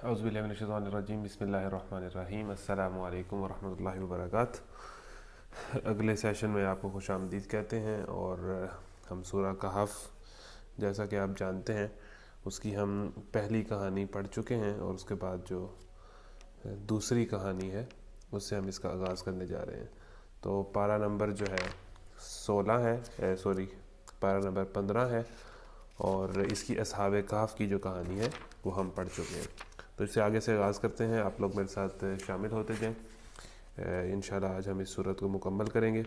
اعوذ باللہ من الشیطان الرجیم بسم اللہ الرحمن الرحیم السلام علیکم ورحمۃ اللہ وبرکاتہ۔ اگلے سیشن میں آپ کو خوش آمدید کہتے ہیں، اور ہم سورہ کہف جیسا کہ آپ جانتے ہیں اس کی ہم پہلی کہانی پڑھ چکے ہیں، اور اس کے بعد جو دوسری کہانی ہے اس سے ہم اس کا آغاز کرنے جا رہے ہیں۔ تو پارہ نمبر جو ہے 16 ہے، پارہ نمبر 15 ہے، اور اس کی اصحاب کہف کی جو کہانی ہے وہ ہم پڑھ چکے ہیں۔ تو اس سے آگے سے آغاز کرتے ہیں، آپ لوگ میرے ساتھ شامل ہوتے جائیں۔ انشاءاللہ آج ہم اس صورت کو مکمل کریں گے۔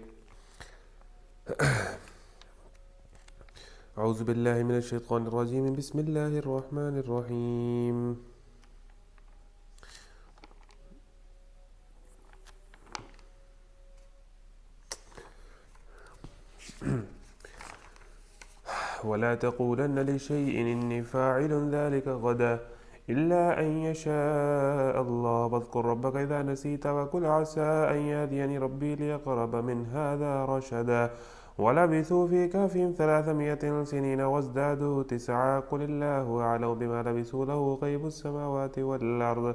اعوذ باللہ من الشیطان الرجیم بسم اللہ الرحمن الرحیم۔ ولا تقولن لشيء إني فاعل ذلك غدا إلا أن يشاء الله واذكر ربك إذا نسيت وقل عسى أن يهديني ربي لأقرب من هذا رشدا ولبثوا في كهفهم 300 سنين وازدادوا 9 قل الله أعلم بما لبثوا له غيب السماوات والأرض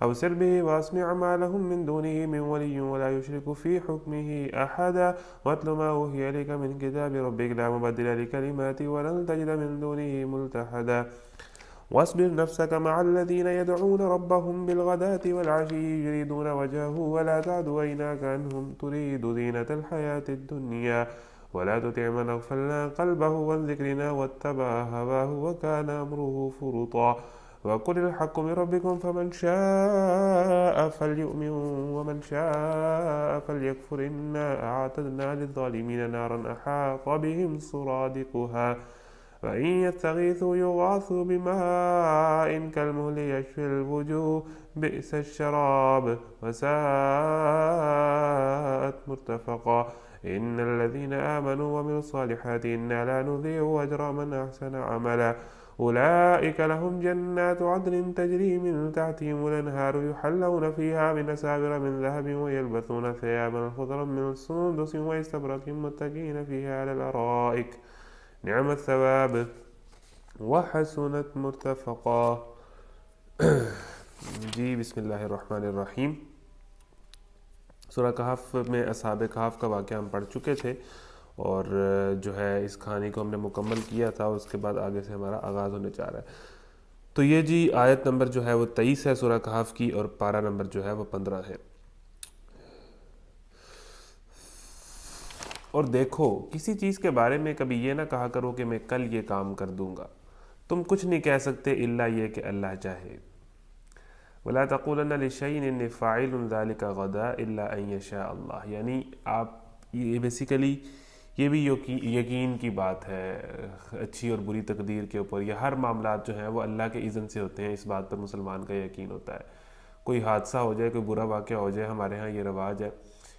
أبصر به وأسمع ما لهم من دونه من ولي ولا يشرك في حكمه أحدا واتل ما أوحي إليك من كتاب ربك لا مبدل لكلماته ولن تجد من دونه ملتحدا واصبر نفسك مع الذين يدعون ربهم بالغداة والعشي يريدون وجهه ولا تعد عيناك عنهم تريد زينة الحياة الدنيا ولا تطع من أغفلنا قلبه عن ذكرنا واتبع هواه وكان أمره فرطا وقل الحق من ربكم فمن شاء فليؤمن ومن شاء فليكفر إنا أعتدنا للظالمين نارا أحاط بهم سرادقها وإن يستغيثوا يغاثوا بماء كالمهل يشفي الوجوه بئس الشراب وساءت مرتفقا إن الذين آمنوا وعملوا الصالحات إنا لا نضيع أجر من أحسن عملا أولئك لهم جنات عدن تجري من تحتهم الأنهار يحلون فيها من أساور من ذهب ويلبسون ثيابا خضرا من سندس واستبرق متكئين فيها على الأرائك نعم الثواب وحسنت مرتفقا۔ جی بسم اللہ الرحمن الرحیم۔ سورہ کہف میں اصحاب کہف کا واقعہ ہم پڑھ چکے تھے، اور جو ہے اس کہانی کو ہم نے مکمل کیا تھا، اس کے بعد آگے سے ہمارا آغاز ہونے جا رہا ہے۔ تو یہ جی آیت نمبر جو ہے وہ 23 ہے سورہ کہف کی، اور پارہ نمبر جو ہے وہ 15 ہے۔ اور دیکھو، کسی چیز کے بارے میں کبھی یہ نہ کہا کرو کہ میں کل یہ کام کر دوں گا، تم کچھ نہیں کہہ سکتے الا یہ کہ اللہ چاہے۔ ولا تقولن لشيء اني فاعل ذلك غدا الا ان يشاء اللہ، یعنی آپ یہ بیسیکلی یہ بھی یقین کی بات ہے اچھی اور بری تقدیر کے اوپر، یا ہر معاملات جو ہیں وہ اللہ کے اذن سے ہوتے ہیں، اس بات پر مسلمان کا یقین ہوتا ہے۔ کوئی حادثہ ہو جائے، کوئی برا واقعہ ہو جائے، ہمارے ہاں یہ رواج ہے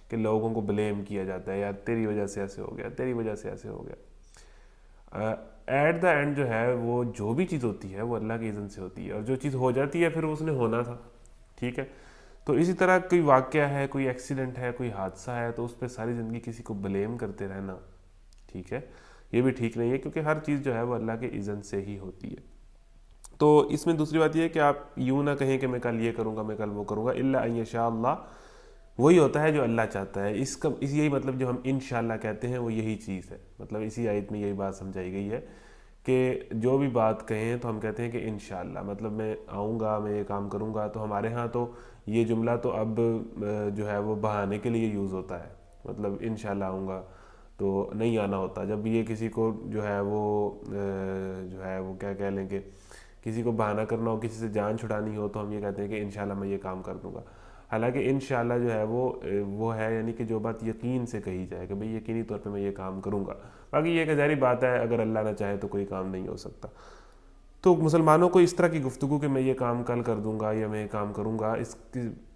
کہ لوگوں کو بلیم کیا جاتا ہے، یا تیری وجہ سے ایسے ہو گیا، تیری وجہ سے ایسے ہو گیا۔ ایٹ دا اینڈ جو ہے وہ جو بھی چیز ہوتی ہے وہ اللہ کے اذن سے ہوتی ہے، اور جو چیز ہو جاتی ہے پھر اس نے ہونا تھا، ٹھیک ہے۔ تو اسی طرح کوئی واقعہ ہے، کوئی ایکسیڈنٹ ہے، کوئی حادثہ ہے، تو اس پہ ساری زندگی کسی کو بلیم کرتے رہنا، ٹھیک ہے، یہ بھی ٹھیک نہیں ہے، کیونکہ ہر چیز جو ہے وہ اللہ کے اذن سے ہی ہوتی ہے۔ تو اس میں دوسری بات یہ ہے کہ آپ یوں نہ کہیں کہ میں کل یہ کروں گا، میں کل وہ کروں گا، الا ان یشاء اللہ، وہی ہوتا ہے جو اللہ چاہتا ہے۔ اس یہی مطلب جو ہم انشاءاللہ کہتے ہیں وہ یہی چیز ہے، مطلب اسی آیت میں یہی بات سمجھائی گئی ہے کہ جو بھی بات کہیں تو ہم کہتے ہیں کہ انشاءاللہ، مطلب میں آؤں گا، میں یہ کام کروں گا۔ تو ہمارے ہاں تو یہ جملہ تو اب جو ہے وہ بہانے کے لیے یوز ہوتا ہے، مطلب انشاءاللہ آؤں گا تو نہیں آنا ہوتا۔ جب یہ کسی کو جو ہے وہ کیا کہہ لیں کہ کسی کو بہانہ کرنا ہو، کسی سے جان چھڑانی ہو، تو ہم یہ کہتے ہیں کہ انشاءاللہ میں یہ کام کر دوں گا۔ حالانکہ انشاءاللہ جو ہے وہ ہے، یعنی کہ جو بات یقین سے کہی جائے کہ بھئی یقینی طور پہ میں یہ کام کروں گا۔ باقی یہ کہ ظاہری بات ہے اگر اللہ نہ چاہے تو کوئی کام نہیں ہو سکتا۔ تو مسلمانوں کو اس طرح کی گفتگو کہ میں یہ کام کل کر دوں گا یا میں یہ کام کروں گا،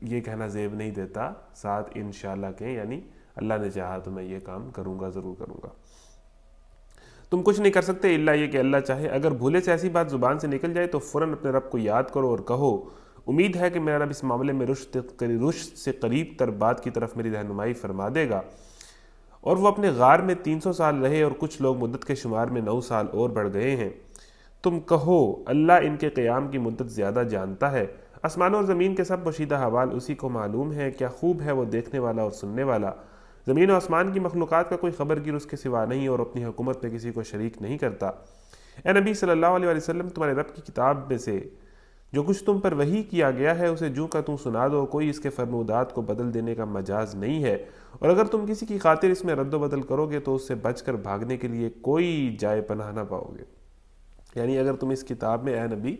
یہ کہنا زیب نہیں دیتا، ساتھ انشاءاللہ کہیں، یعنی اللہ نے چاہا تو میں یہ کام کروں گا، ضرور کروں گا۔ تم کچھ نہیں کر سکتے الا یہ کہ اللہ چاہے۔ اگر بھولے سے ایسی بات زبان سے نکل جائے تو فوراً اپنے رب کو یاد کرو اور کہو امید ہے کہ میرا رب اس معاملے میں رشد سے قریب تر بات کی طرف میری رہنمائی فرما دے گا۔ اور وہ اپنے غار میں 300 سال رہے، اور کچھ لوگ مدت کے شمار میں 9 سال اور بڑھ گئے ہیں۔ تم کہو اللہ ان کے قیام کی مدت زیادہ جانتا ہے، آسمانوں اور زمین کے سب پوشیدہ حوال اسی کو معلوم ہے، کیا خوب ہے وہ دیکھنے والا اور سننے والا۔ زمین و آسمان کی مخلوقات کا کوئی خبرگیر اس کے سوا نہیں اور اپنی حکومت میں کسی کو شریک نہیں کرتا۔ اے نبی صلی اللہ علیہ وسلم، تمہارے رب کی کتاب میں سے جو کچھ تم پر وحی کیا گیا ہے اسے جوں کا تم سنا دو، کوئی اس کے فرمودات کو بدل دینے کا مجاز نہیں ہے، اور اگر تم کسی کی خاطر اس میں رد و بدل کرو گے تو اس سے بچ کر بھاگنے کے لیے کوئی جائے پناہ نہ پاؤ گے۔ یعنی اگر تم اس کتاب میں اے نبی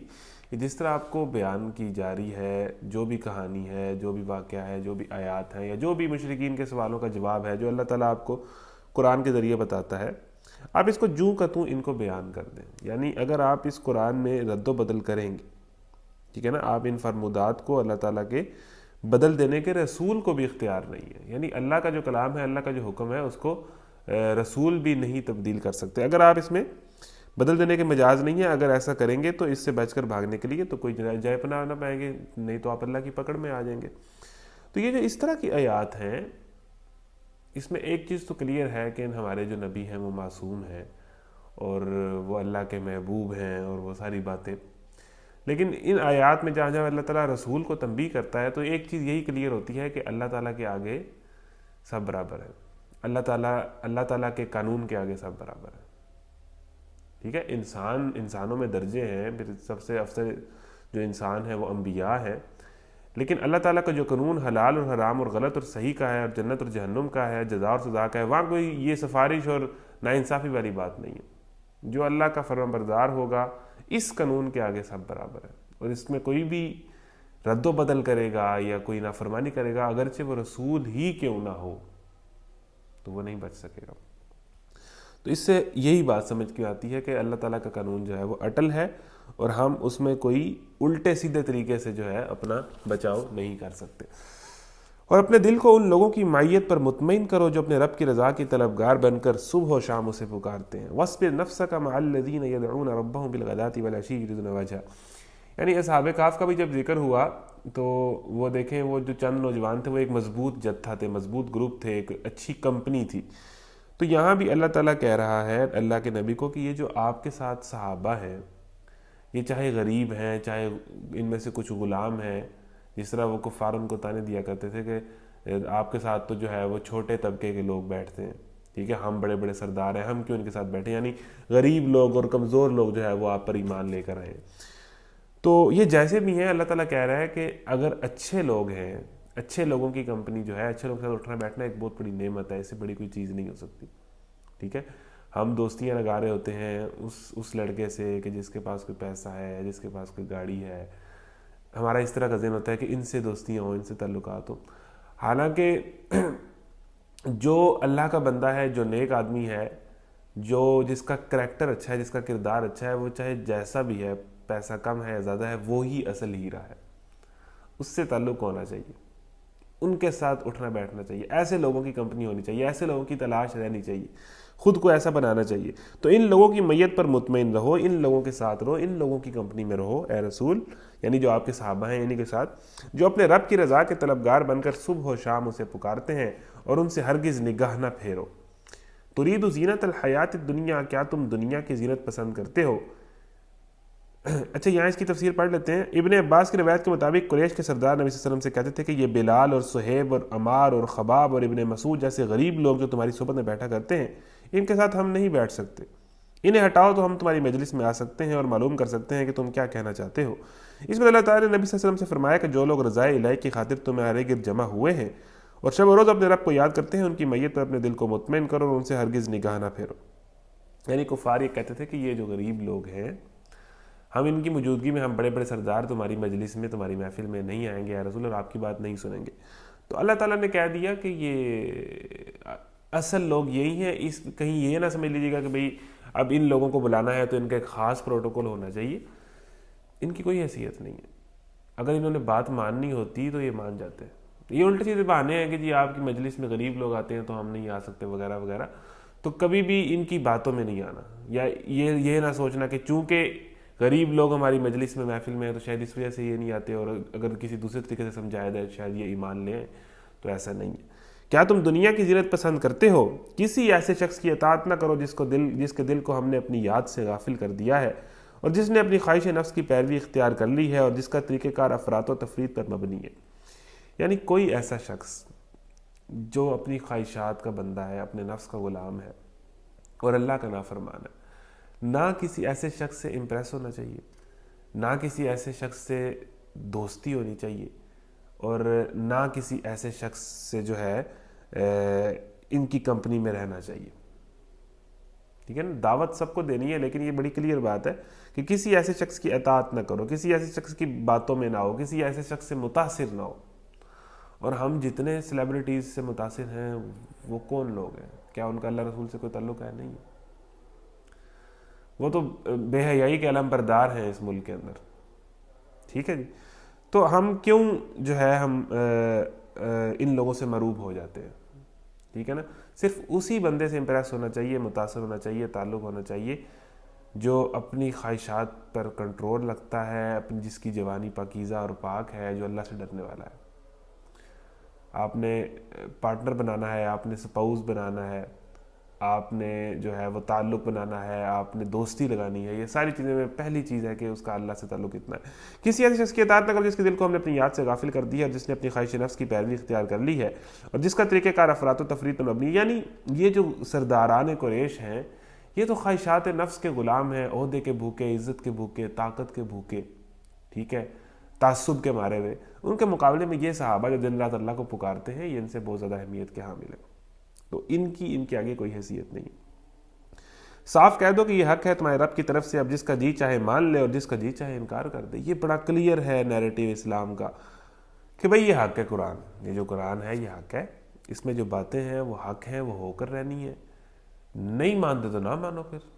جس طرح آپ کو بیان کی جا رہی ہے، جو بھی کہانی ہے، جو بھی واقعہ ہے، جو بھی آیات ہیں، یا جو بھی مشرکین کے سوالوں کا جواب ہے جو اللہ تعالیٰ آپ کو قرآن کے ذریعے بتاتا ہے، آپ اس کو جوں کا توں ان کو بیان کر دیں۔ یعنی اگر آپ اس قرآن میں رد و بدل کریں گے، ٹھیک ہے نا، آپ ان فرمودات کو اللہ تعالیٰ کے بدل دینے کے رسول کو بھی اختیار نہیں ہے۔ یعنی اللہ کا جو کلام ہے، اللہ کا جو حکم ہے، اس کو رسول بھی نہیں تبدیل کر سکتے۔ اگر آپ اس میں بدل دینے کے مجاز نہیں ہے، اگر ایسا کریں گے تو اس سے بچ کر بھاگنے کے لیے تو کوئی جائے پناہ نہ پائیں گے، نہیں تو آپ اللہ کی پکڑ میں آ جائیں گے۔ تو یہ جو اس طرح کی آیات ہیں، اس میں ایک چیز تو کلیئر ہے کہ ہمارے جو نبی ہیں وہ معصوم ہیں اور وہ اللہ کے محبوب ہیں اور وہ ساری باتیں، لیکن ان آیات میں جہاں جہاں اللہ تعالیٰ رسول کو تنبیہ کرتا ہے تو ایک چیز یہی کلیئر ہوتی ہے کہ اللہ تعالیٰ کے آگے سب برابر ہے، اللہ تعالیٰ کے قانون کے آگے سب برابر ہے۔ ٹھیک ہے، انسانوں میں درجے ہیں، پھر سب سے افضل جو انسان ہے وہ انبیاء ہیں، لیکن اللہ تعالیٰ کا جو قانون حلال اور حرام اور غلط اور صحیح کا ہے اور جنت اور جہنم کا ہے، جزا اور سزا کا ہے، وہاں کوئی یہ سفارش اور ناانصافی والی بات نہیں ہے۔ جو اللہ کا فرمانبردار ہوگا اس قانون کے آگے سب برابر ہے، اور اس میں کوئی بھی رد و بدل کرے گا یا کوئی نافرمانی کرے گا، اگرچہ وہ رسول ہی کیوں نہ ہو، تو وہ نہیں بچ سکے گا۔ تو اس سے یہی بات سمجھ کے آتی ہے کہ اللہ تعالیٰ کا قانون جو ہے وہ اٹل ہے، اور ہم اس میں کوئی الٹے سیدھے طریقے سے جو ہے اپنا بچاؤ نہیں کر سکتے۔ اور اپنے دل کو ان لوگوں کی معیت پر مطمئن کرو جو اپنے رب کی رضا کی طلبگار بن کر صبح و شام اسے پکارتے ہیں۔ وَاصْبِرْ نَفْسَكَ مَعَ الَّذِينَ يَدْعُونَ رَبَّهُمْ بِالْغَدَاةِ وَالْعَشِيِّ يُرِيدُونَ وَجْهَهُ۔ یعنی اصحاب کہف کا بھی جب ذکر ہوا تو وہ دیکھیں، وہ جو چند نوجوان تھے وہ ایک مضبوط جتھا تھے، مضبوط گروپ تھے، ایک اچھی کمپنی تھی۔ تو یہاں بھی اللہ تعالیٰ کہہ رہا ہے اللہ کے نبی کو کہ یہ جو آپ کے ساتھ صحابہ ہیں، یہ چاہے غریب ہیں، چاہے ان میں سے کچھ غلام ہیں، جس طرح وہ کفار ان کو تانے دیا کرتے تھے کہ آپ کے ساتھ تو جو ہے وہ چھوٹے طبقے کے لوگ بیٹھتے ہیں، ٹھیک ہے، ہم بڑے بڑے سردار ہیں، ہم کیوں ان کے ساتھ بیٹھے، یعنی غریب لوگ اور کمزور لوگ جو ہے وہ آپ پر ایمان لے کر آئے۔ تو یہ جیسے بھی ہیں، اللہ تعالیٰ کہہ رہا ہے کہ اگر اچھے لوگ ہیں، اچھے لوگوں کی کمپنی جو ہے، اچھے لوگوں کے ساتھ اٹھنا بیٹھنا ایک بہت بڑی نعمت ہے، اس سے بڑی کوئی چیز نہیں ہو سکتی۔ ٹھیک ہے، ہم دوستیاں لگا رہے ہوتے ہیں اس لڑکے سے کہ جس کے پاس کوئی پیسہ ہے، جس کے پاس کوئی گاڑی ہے، ہمارا اس طرح کا ذہن ہوتا ہے کہ ان سے دوستیاں ہوں، ان سے تعلقات ہوں۔ حالانکہ جو اللہ کا بندہ ہے، جو نیک آدمی ہے، جس کا کریکٹر اچھا ہے، جس کا کردار اچھا ہے، وہ چاہے جیسا بھی ہے، پیسہ کم ہے یا زیادہ ہے، وہی اصل ہیرا ہے، اس سے تعلق ہونا چاہیے، ان کے ساتھ اٹھنا بیٹھنا چاہیے، ایسے لوگوں کی کمپنی ہونی چاہیے، ایسے لوگوں کی تلاش رہنی چاہیے، خود کو ایسا بنانا چاہیے۔ تو ان لوگوں کی میت پر مطمئن رہو، ان لوگوں کے ساتھ رہو، ان لوگوں کی کمپنی میں رہو اے رسول، یعنی جو آپ کے صحابہ ہیں انہی کے ساتھ، جو اپنے رب کی رضا کے طلبگار بن کر صبح و شام اسے پکارتے ہیں، اور ان سے ہرگز نگاہ نہ پھیرو۔ ترید زینت الحیات الدنیا، کیا تم دنیا کی زینت پسند کرتے ہو؟ اچھا، یہاں اس کی تفسیر پڑھ لیتے ہیں۔ ابن عباس کی روایت کے مطابق قریش کے سردار نبی صلی اللہ علیہ وسلم سے کہتے تھے کہ یہ بلال اور صہیب اور عمار اور خباب اور ابن مسعود جیسے غریب لوگ جو تمہاری صحبت میں بیٹھا کرتے ہیں، ان کے ساتھ ہم نہیں بیٹھ سکتے، انہیں ہٹاؤ تو ہم تمہاری مجلس میں آ سکتے ہیں اور معلوم کر سکتے ہیں کہ تم کیا کہنا چاہتے ہو۔ اس میں اللہ تعالیٰ نے نبی صلی اللہ علیہ وسلم سے فرمایا کہ جو لوگ رضائے الہی کی خاطر تمہارے گرد جمع ہوئے ہیں اور شب و روز اپنے رب کو یاد کرتے ہیں، ان کی میت پر اپنے دل کو مطمئن کرو اور ان سے ہرگز نگاہ نہ پھیرو۔ یعنی کفار یہ کہتے تھے کہ یہ جو غریب لوگ ہیں، ہم ان کی موجودگی میں، ہم بڑے بڑے سردار تمہاری مجلس میں، تمہاری محفل میں نہیں آئیں گے یا رسول، اور آپ کی بات نہیں سنیں گے۔ تو اللہ تعالیٰ نے کہہ دیا کہ یہ اصل لوگ یہی ہیں، کہیں یہ نہ سمجھ لیجیے گا کہ بھئی اب ان لوگوں کو بلانا ہے تو ان کا ایک خاص پروٹوکول ہونا چاہیے، ان کی کوئی حیثیت نہیں ہے۔ اگر انہوں نے بات ماننی ہوتی تو یہ مان جاتے ہیں۔ یہ الٹے سیدھے بہانے ہیں کہ جی آپ کی مجلس میں غریب لوگ آتے ہیں تو ہم نہیں آ سکتے وغیرہ وغیرہ، تو کبھی بھی ان کی باتوں میں نہیں آنا، یا یہ نہ سوچنا کہ چونکہ غریب لوگ ہماری مجلس میں محفل میں ہیں تو شاید اس وجہ سے یہ نہیں آتے، اور اگر کسی دوسرے طریقے سے سمجھایا جائے شاید یہ ایمان لیں، تو ایسا نہیں ہے۔ کیا تم دنیا کی زینت پسند کرتے ہو؟ کسی ایسے شخص کی اطاعت نہ کرو جس کے دل کو ہم نے اپنی یاد سے غافل کر دیا ہے، اور جس نے اپنی خواہش نفس کی پیروی اختیار کر لی ہے اور جس کا طریقہ کار افراط و تفریط پر مبنی ہے. یعنی کوئی ایسا شخص جو اپنی خواہشات کا بندہ ہے، اپنے نفس کا غلام ہے اور اللہ کا نافرمان ہے، نہ کسی ایسے شخص سے امپریس ہونا چاہیے، نہ کسی ایسے شخص سے دوستی ہونی چاہیے، اور نہ کسی ایسے شخص سے جو ہے ان کی کمپنی میں رہنا چاہیے. ٹھیک ہے نا، دعوت سب کو دینی ہے، لیکن یہ بڑی کلیئر بات ہے کہ کسی ایسے شخص کی اطاعت نہ کرو، کسی ایسے شخص کی باتوں میں نہ ہو، کسی ایسے شخص سے متاثر نہ ہو. اور ہم جتنے سیلیبریٹیز سے متاثر ہیں وہ کون لوگ ہیں؟ کیا ان کا اللہ رسول سے کوئی تعلق ہے؟ نہیں. وہ تو بے حیائی کے علم بردار ہیں اس ملک کے اندر. ٹھیک ہے جی. تو ہم کیوں جو ہے ہم ان لوگوں سے مروب ہو جاتے ہیں؟ ٹھیک ہے نا. صرف اسی بندے سے امپریس ہونا چاہیے، متاثر ہونا چاہیے، تعلق ہونا چاہیے جو اپنی خواہشات پر کنٹرول رکھتا ہے، اپنی جس کی جوانی پاکیزہ اور پاک ہے، جو اللہ سے ڈرنے والا ہے. آپ نے پارٹنر بنانا ہے، آپ نے سپاؤس بنانا ہے، آپ نے جو ہے وہ تعلق بنانا ہے، آپ نے دوستی لگانی ہے، یہ ساری چیزیں میں پہلی چیز ہے کہ اس کا اللہ سے تعلق اتنا ہے. کسی ایسے شخص کی اطاعت نہ کرو جس کے دل کو ہم نے اپنی یاد سے غافل کر دی ہے اور جس نے اپنی خواہش نفس کی پیروی اختیار کر لی ہے اور جس کا طریقہ کار افراط و تفریط پر مبنی. یعنی یہ جو سرداران قریش ہیں یہ تو خواہشات نفس کے غلام ہیں، عہدے کے بھوکے، عزت کے بھوکے، طاقت کے بھوکے، ٹھیک ہے، تعصب کے مارے ہوئے. ان کے مقابلے میں یہ صحابہ جو دن رات اللہ کو پکارتے ہیں یہ ان سے بہت زیادہ اہمیت کے حامل ہے. تو ان کے آگے کوئی حیثیت نہیں. صاف کہہ دو کہ یہ حق ہے تمہارے رب کی طرف سے، اب جس کا جی چاہے مان لے اور جس کا جی چاہے انکار کر دے. یہ بڑا کلیئر ہے نیریٹو اسلام کا کہ بھئی یہ حق ہے. قرآن، یہ جو قرآن ہے یہ حق ہے، اس میں جو باتیں ہیں وہ حق ہیں، وہ ہو کر رہنی ہے. نہیں مانتے تو نہ مانو. پھر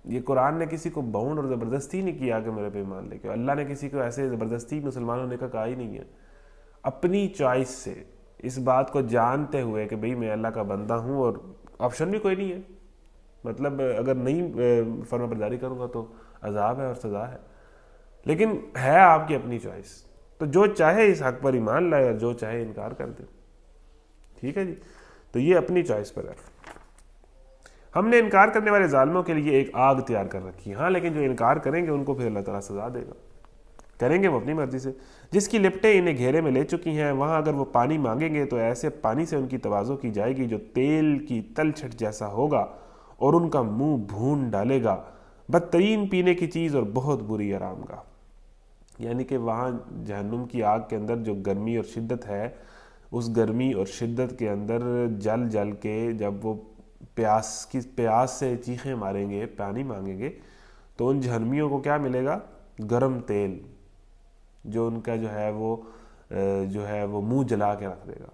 یہ قرآن نے کسی کو باؤنڈ اور زبردستی نہیں کیا کہ میرے پہ ایمان لے کے. اللہ نے کسی کو ایسے زبردستی مسلمان ہونے کا کہا ہی نہیں ہے. اپنی چوائس سے، اس بات کو جانتے ہوئے کہ بھئی میں اللہ کا بندہ ہوں اور آپشن بھی کوئی نہیں ہے. مطلب اگر نہیں فرما برداری کروں گا تو عذاب ہے اور سزا ہے، لیکن ہے آپ کی اپنی چوائس. تو جو چاہے اس حق پر ایمان لائے اور جو چاہے انکار کر دے. ٹھیک ہے جی. تو یہ اپنی چوائس پر ہے. ہم نے انکار کرنے والے ظالموں کے لیے ایک آگ تیار کر رکھی ہے. ہاں لیکن جو انکار کریں گے ان کو پھر اللہ تعالیٰ سزا دے گا. کریں گے وہ اپنی مرضی سے. جس کی لپٹیں انہیں گھیرے میں لے چکی ہیں، وہاں اگر وہ پانی مانگیں گے تو ایسے پانی سے ان کی تواضع کی جائے گی جو تیل کی تلچھٹ جیسا ہوگا اور ان کا منہ بھون ڈالے گا. بدترین پینے کی چیز اور بہت بری آرام گاہ. یعنی کہ وہاں جہنم کی آگ کے اندر جو گرمی اور شدت ہے، اس گرمی اور شدت کے اندر جل جل کے جب وہ پیاس سے چیخیں ماریں گے، پانی مانگیں گے، تو ان جہنمیوں کو کیا ملے گا؟ گرم تیل، جو ان کا جو ہے وہ منہ جلا کے رکھ دے گا،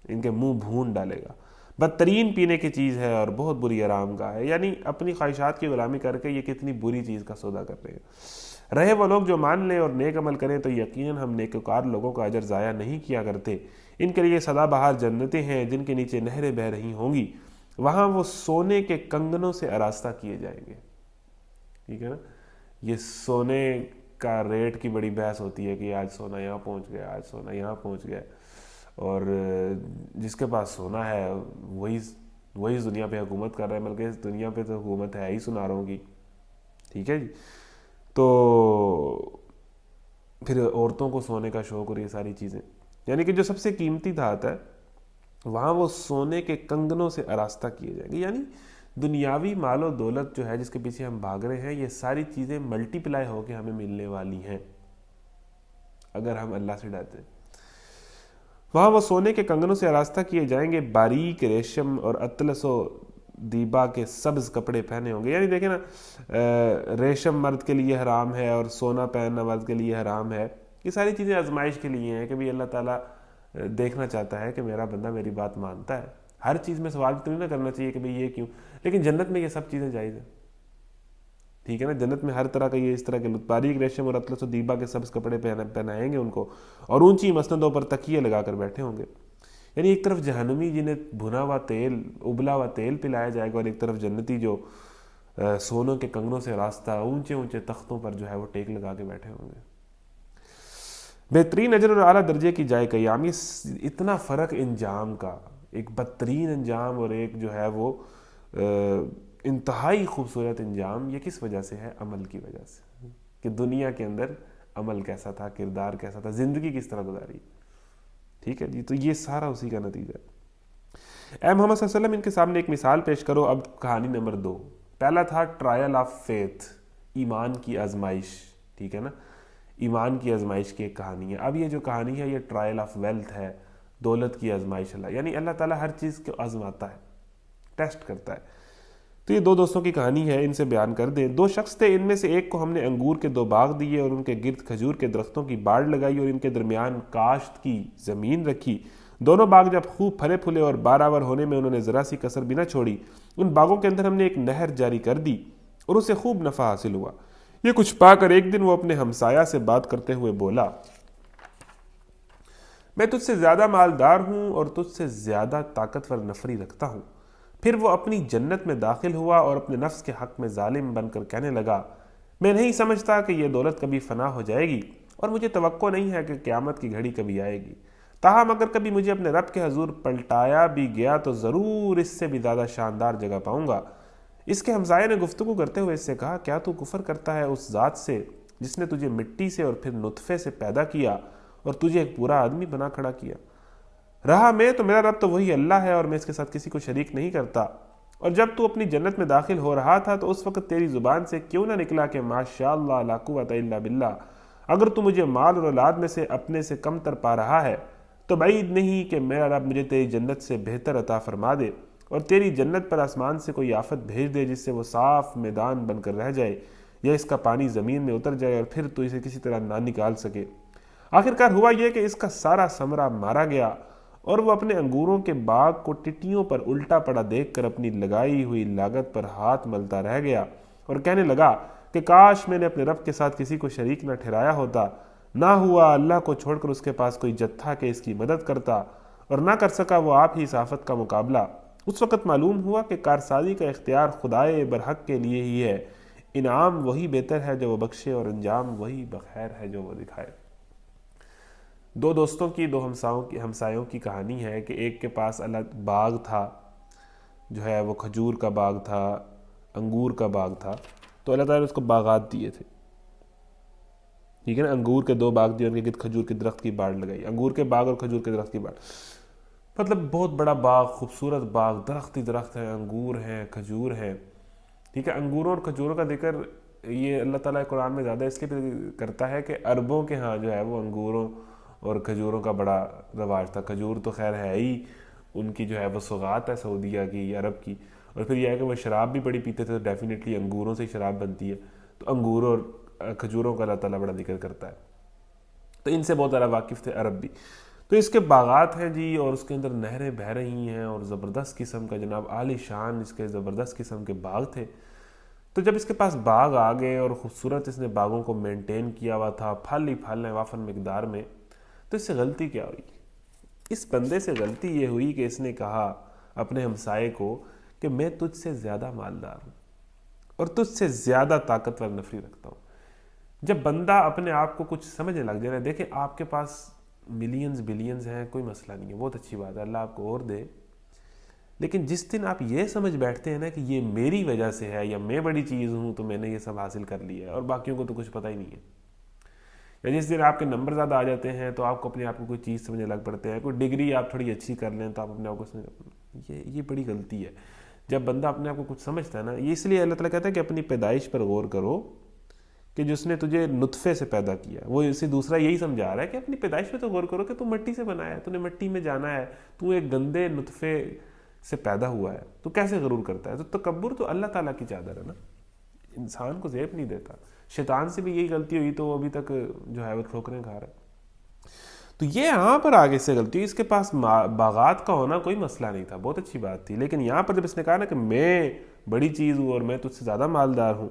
ان کے منہ بھون ڈالے گا. بدترین پینے کی چیز ہے اور بہت بری آرام گاہ ہے. یعنی اپنی خواہشات کی غلامی کر کے یہ کتنی بری چیز کا سودا کر رہے ہیں. رہے وہ لوگ جو مان لیں اور نیک عمل کریں تو یقیناً ہم نیکوکار لوگوں کا اجر ضائع نہیں کیا کرتے. ان کے لیے سدا بہار جنتیں ہیں جن کے نیچے نہریں بہہ رہی ہوں گی. وہاں وہ سونے کے کنگنوں سے آراستہ کیے جائیں گے. ٹھیک ہے نا. یہ سونے کا ریٹ کی بڑی بحث ہوتی ہے کہ آج سونا یہاں پہنچ گیا، آج سونا یہاں پہنچ گیا، اور جس کے پاس سونا ہے وہی دنیا پہ حکومت کر رہا ہے، بلکہ اس دنیا پہ تو حکومت ہے ہی سناروں کی. ٹھیک ہے جی. تو پھر عورتوں کو سونے کا شوق اور یہ ساری چیزیں، یعنی کہ جو سب سے قیمتی دھات ہے وہاں وہ سونے کے کنگنوں سے آراستہ کیے جائیں گے. یعنی دنیاوی مال و دولت جو ہے جس کے پیچھے ہم بھاگ رہے ہیں، یہ ساری چیزیں ملٹی پلائی ہو کے ہمیں ملنے والی ہیں اگر ہم اللہ سے ڈرتے ہیں. وہاں وہ سونے کے کنگنوں سے آراستہ کیے جائیں گے، باریک ریشم اور اطلس و دیبا کے سبز کپڑے پہنے ہوں گے. یعنی دیکھیں نا، ریشم مرد کے لیے حرام ہے اور سونا پہننا مرد کے لیے حرام ہے. یہ ساری چیزیں آزمائش کے لیے ہیں کہ بھی اللہ تعالیٰ دیکھنا چاہتا ہے کہ میرا بندہ میری بات مانتا ہے. ہر چیز میں سوال تو نہیں نہ کرنا چاہیے کہ بھئی یہ کیوں، لیکن جنت میں یہ سب چیزیں جائز ہیں. ٹھیک ہے نا. جنت میں ہر طرح کا یہ اس طرح کے باریک ریشم اور اطلس و دیبا کے سبز کپڑے پہنائیں گے ان کو، اور اونچی مسندوں پر تکیے لگا کر بیٹھے ہوں گے. یعنی ایک طرف جہنمی جنہیں بھنا ہوا تیل، ابلا ہوا تیل پلایا جائے گا، اور ایک طرف جنتی جو سونوں کے کنگنوں سے راستہ اونچے اونچے تختوں پر جو ہے وہ ٹیک لگا کے بیٹھے ہوں گے. بہترین اجر اور اعلیٰ درجے کی جائے قیام. اتنا فرق انجام کا، ایک بدترین انجام اور ایک جو ہے وہ انتہائی خوبصورت انجام یہ کس وجہ سے ہے؟ عمل کی وجہ سے، کہ دنیا کے اندر عمل کیسا تھا، کردار کیسا تھا، زندگی کس طرح گزاری. ٹھیک ہے جی، تو یہ سارا اسی کا نتیجہ ہے. اے محمد صلی اللہ علیہ وسلم ان کے سامنے ایک مثال پیش کرو. اب کہانی نمبر 2. پہلا تھا ٹرائل آف فیتھ، ایمان کی آزمائش. ٹھیک ہے نا، ایمان کی آزمائش کی ایک کہانی ہے. اب یہ جو کہانی ہے یہ ٹرائل آف ویلتھ ہے، دولت کی آزمائش. یعنی اللہ تعالیٰ ہر چیز کو آزماتا ہے، ٹیسٹ کرتا ہے. تو یہ 2 دوستوں کی کہانی ہے، ان سے بیان کر دیں. 2 شخص تھے، ان میں سے ایک کو ہم نے انگور کے 2 باغ دیے اور ان کے گرد کھجور کے درختوں کی باڑ لگائی اور ان کے درمیان کاشت کی زمین رکھی. دونوں باغ جب خوب پھلے پھولے اور بارآور ہونے میں انہوں نے ذرا سی کسر بھی نہ چھوڑی. ان باغوں کے اندر ہم نے ایک نہر جاری کر دی اور اسے خوب نفع حاصل ہوا. یہ کچھ پا کر ایک دن وہ اپنے ہمسایہ سے بات کرتے ہوئے بولا، میں تجھ سے زیادہ مالدار ہوں اور تجھ سے زیادہ طاقتور نفری رکھتا ہوں. پھر وہ اپنی جنت میں داخل ہوا اور اپنے نفس کے حق میں ظالم بن کر کہنے لگا، میں نہیں سمجھتا کہ یہ دولت کبھی فنا ہو جائے گی اور مجھے توقع نہیں ہے کہ قیامت کی گھڑی کبھی آئے گی. تاہم اگر کبھی مجھے اپنے رب کے حضور پلٹایا بھی گیا تو ضرور اس سے بھی زیادہ شاندار جگہ پاؤں گا. اس کے ہمسائے نے گفتگو کرتے ہوئے اس سے کہا، کیا تو کفر کرتا ہے اس ذات سے جس نے تجھے مٹی سے اور پھر نطفے سے پیدا کیا اور تجھے ایک پورا آدمی بنا کھڑا کیا؟ رہا میں تو میرا رب تو وہی اللہ ہے اور میں اس کے ساتھ کسی کو شریک نہیں کرتا. اور جب تو اپنی جنت میں داخل ہو رہا تھا تو اس وقت تیری زبان سے کیوں نہ نکلا کہ ماشاء اللہ لا قوت الا باللہ؟ اگر تو مجھے مال اور اولاد میں سے اپنے سے کم تر پا رہا ہے تو بعید نہیں کہ میرا رب مجھے تیری جنت سے بہتر عطا فرما دے اور تیری جنت پر آسمان سے کوئی آفت بھیج دے جس سے وہ صاف میدان بن کر رہ جائے یا اس کا پانی زمین میں اتر جائے اور پھر تو اسے کسی طرح نہ نکال سکے. آخرکار ہوا یہ کہ اس کا سارا ثمرہ مارا گیا اور وہ اپنے انگوروں کے باغ کو ٹٹیوں پر الٹا پڑا دیکھ کر اپنی لگائی ہوئی لاگت پر ہاتھ ملتا رہ گیا اور کہنے لگا کہ کاش میں نے اپنے رب کے ساتھ کسی کو شریک نہ ٹھہرایا ہوتا. نہ ہوا اللہ کو چھوڑ کر اس کے پاس کوئی جتھا کہ اس کی مدد کرتا اور نہ کر سکا وہ آپ ہی اس آفت کا مقابلہ. اس وقت معلوم ہوا کہ کارسازی کا اختیار خدائے برحق کے لیے ہی ہے. انعام وہی بہتر ہے جو وہ بخشے اور انجام وہی بخیر ہے جو وہ دکھائے. 2 دوستوں کی 2 ہمسایوں کی کہانی ہے کہ ایک کے پاس باغ تھا، جو ہے وہ کھجور کا باغ تھا، انگور کا باغ تھا. تو اللہ تعالیٰ نے اس کو باغات دیے تھے. ٹھیک ہے نا، انگور کے 2 باغ دیے، ان کے گرد کھجور کے درخت کی باڑ لگائی. انگور کے باغ اور کھجور کے درخت کی باڑ، مطلب بہت بڑا باغ، خوبصورت باغ، درخت ہی درخت ہیں، انگور ہیں، کھجور ہیں. ٹھیک ہے، انگوروں اور کھجوروں کا ذکر یہ اللہ تعالیٰ قرآن میں زیادہ اس لیے کرتا ہے کہ عربوں کے ہاں جو ہے وہ انگوروں اور کھجوروں کا بڑا رواج تھا. کھجور تو خیر ہے ہی ان کی جو ہے وہ سوغات ہے سعودیہ کی یا عرب کی. اور پھر یہ ہے کہ وہ شراب بھی بڑی پیتے تھے، تو ڈیفینیٹلی انگوروں سے ہی شراب بنتی ہے. تو انگوروں اور کھجوروں کا اللہ تعالیٰ بڑا ذکر کرتا ہے. تو ان سے بہت زیادہ واقف تھے عرب بھی. تو اس کے باغات ہیں جی، اور اس کے اندر نہریں بہہ رہی ہیں اور زبردست قسم کا جناب عالی شان اس کے زبردست قسم کے باغ تھے. تو جب اس کے پاس باغ آ گئے اور خوبصورت اس نے باغوں کو مینٹین کیا ہوا تھا، پھل ہی پھل ہیں وافر مقدار میں، تو اس سے غلطی کیا ہوئی؟ اس بندے سے غلطی یہ ہوئی کہ اس نے کہا اپنے ہمسائے کو کہ میں تجھ سے زیادہ مالدار ہوں اور تجھ سے زیادہ طاقتور نفری رکھتا ہوں. جب بندہ اپنے آپ کو کچھ سمجھنے لگ جائے، دیکھیں آپ کے پاس ملینز بلینز ہیں، کوئی مسئلہ نہیں ہے، بہت اچھی بات ہے، اللہ آپ کو اور دے. لیکن جس دن آپ یہ سمجھ بیٹھتے ہیں نا کہ یہ میری وجہ سے ہے یا میں بڑی چیز ہوں تو میں نے یہ سب حاصل کر لیا ہے اور باقیوں کو تو کچھ پتہ ہی نہیں ہے، یا جس دن آپ کے نمبر زیادہ آ جاتے ہیں تو آپ کو اپنے آپ کو کوئی چیز سمجھنے لگ پڑتے ہیں، کوئی ڈگری آپ تھوڑی اچھی کر لیں تو آپ اپنے آپ کو یہ بڑی غلطی ہے. جب بندہ اپنے آپ کو کچھ سمجھتا ہے نا، یہ اس لیے اللہ تعالیٰ کہتا ہے کہ اپنی پیدائش پر غور کرو کہ جس نے تجھے نطفے سے پیدا کیا. وہ اسے دوسرا یہی سمجھا رہا ہے کہ اپنی پیدائش پہ تو غور کرو کہ تو مٹی سے بنایا ہے، تو نے مٹی میں جانا ہے، تو ایک گندے نطفے سے پیدا ہوا ہے، تو کیسے غرور کرتا ہے؟ تو تکبر تو اللہ تعالیٰ کی چادر ہے نا، انسان کو زیب نہیں دیتا. شیطان سے بھی یہی غلطی ہوئی تو وہ ابھی تک جو ہے وہ ٹھوکریں کھا رہا ہے. تو یہ یہاں پر آگے سے غلطی ہوئی. اس کے پاس باغات کا ہونا کوئی مسئلہ نہیں تھا، بہت اچھی بات تھی، لیکن یہاں پر جب اس نے کہا نا کہ میں بڑی چیز ہوں اور میں تجھ سے زیادہ مالدار ہوں،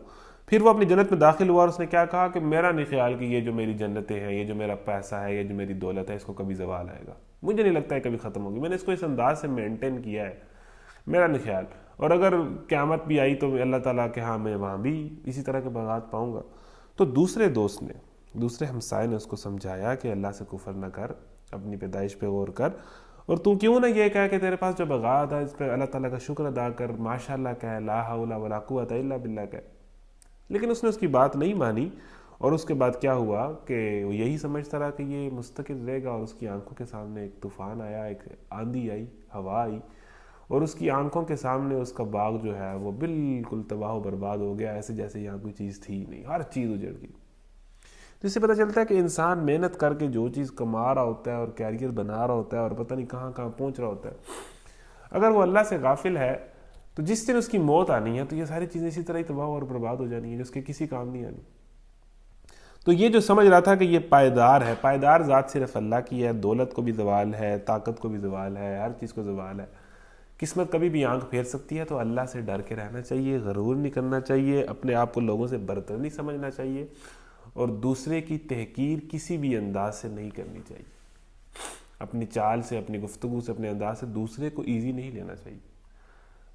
پھر وہ اپنی جنت میں داخل ہوا اور اس نے کیا کہا کہ میرا نہیں خیال کہ یہ جو میری جنتیں ہیں، یہ جو میرا پیسہ ہے، یہ جو میری دولت ہے، اس کو کبھی زوال آئے گا. مجھے نہیں لگتا ہے کبھی ختم ہوگی. میں نے اس کو اس انداز سے مینٹین کیا ہے، میرا نہیں خیال. اور اگر قیامت بھی آئی تو اللہ تعالیٰ کے ہاں میں وہاں بھی اسی طرح کے باغات پاؤں گا. تو دوسرے ہمسائے نے اس کو سمجھایا کہ اللہ سے کفر نہ کر، اپنی پیدائش پہ غور کر اور تو کیوں نہ یہ کہہ کہ تیرے پاس جو بغاوت ہے اس پہ اللہ تعالیٰ کا شکر ادا کر، ماشاءاللہ کہہ، لا حول ولا قوت الا باللہ کہہ. لیکن اس نے اس کی بات نہیں مانی، اور اس کے بعد کیا ہوا کہ وہ یہی سمجھتا رہا کہ یہ مستقل رہے گا، اور اس کی آنکھوں کے سامنے ایک طوفان آیا، ایک آندھی آئی، ہوا آئی، اور اس کی آنکھوں کے سامنے اس کا باغ جو ہے وہ بالکل تباہ و برباد ہو گیا، ایسے جیسے یہاں کوئی چیز تھی ہی نہیں، ہر چیز اجڑ گئی. تو اس سے پتہ چلتا ہے کہ انسان محنت کر کے جو چیز کما رہا ہوتا ہے اور کیریئر بنا رہا ہوتا ہے اور پتہ نہیں کہاں کہاں پہنچ رہا ہوتا ہے، اگر وہ اللہ سے غافل ہے تو جس دن اس کی موت آنی ہے تو یہ ساری چیزیں اسی طرح ہی تباہ اور برباد ہو جانی ہیں، جو اس کے کسی کام نہیں آنی. تو یہ جو سمجھ رہا تھا کہ یہ پائیدار ہے، پائیدار ذات صرف اللہ کی ہے، دولت کو بھی زوال ہے، طاقت کو بھی زوال ہے، ہر چیز کو زوال ہے، قسمت کبھی بھی آنکھ پھیر سکتی ہے. تو اللہ سے ڈر کے رہنا چاہیے، غرور نہیں کرنا چاہیے، اپنے آپ کو لوگوں سے برتر نہیں سمجھنا چاہیے، اور دوسرے کی تحقیر کسی بھی انداز سے نہیں کرنی چاہیے. اپنی چال سے، اپنی گفتگو سے، اپنے انداز سے دوسرے کو ایزی نہیں لینا چاہیے.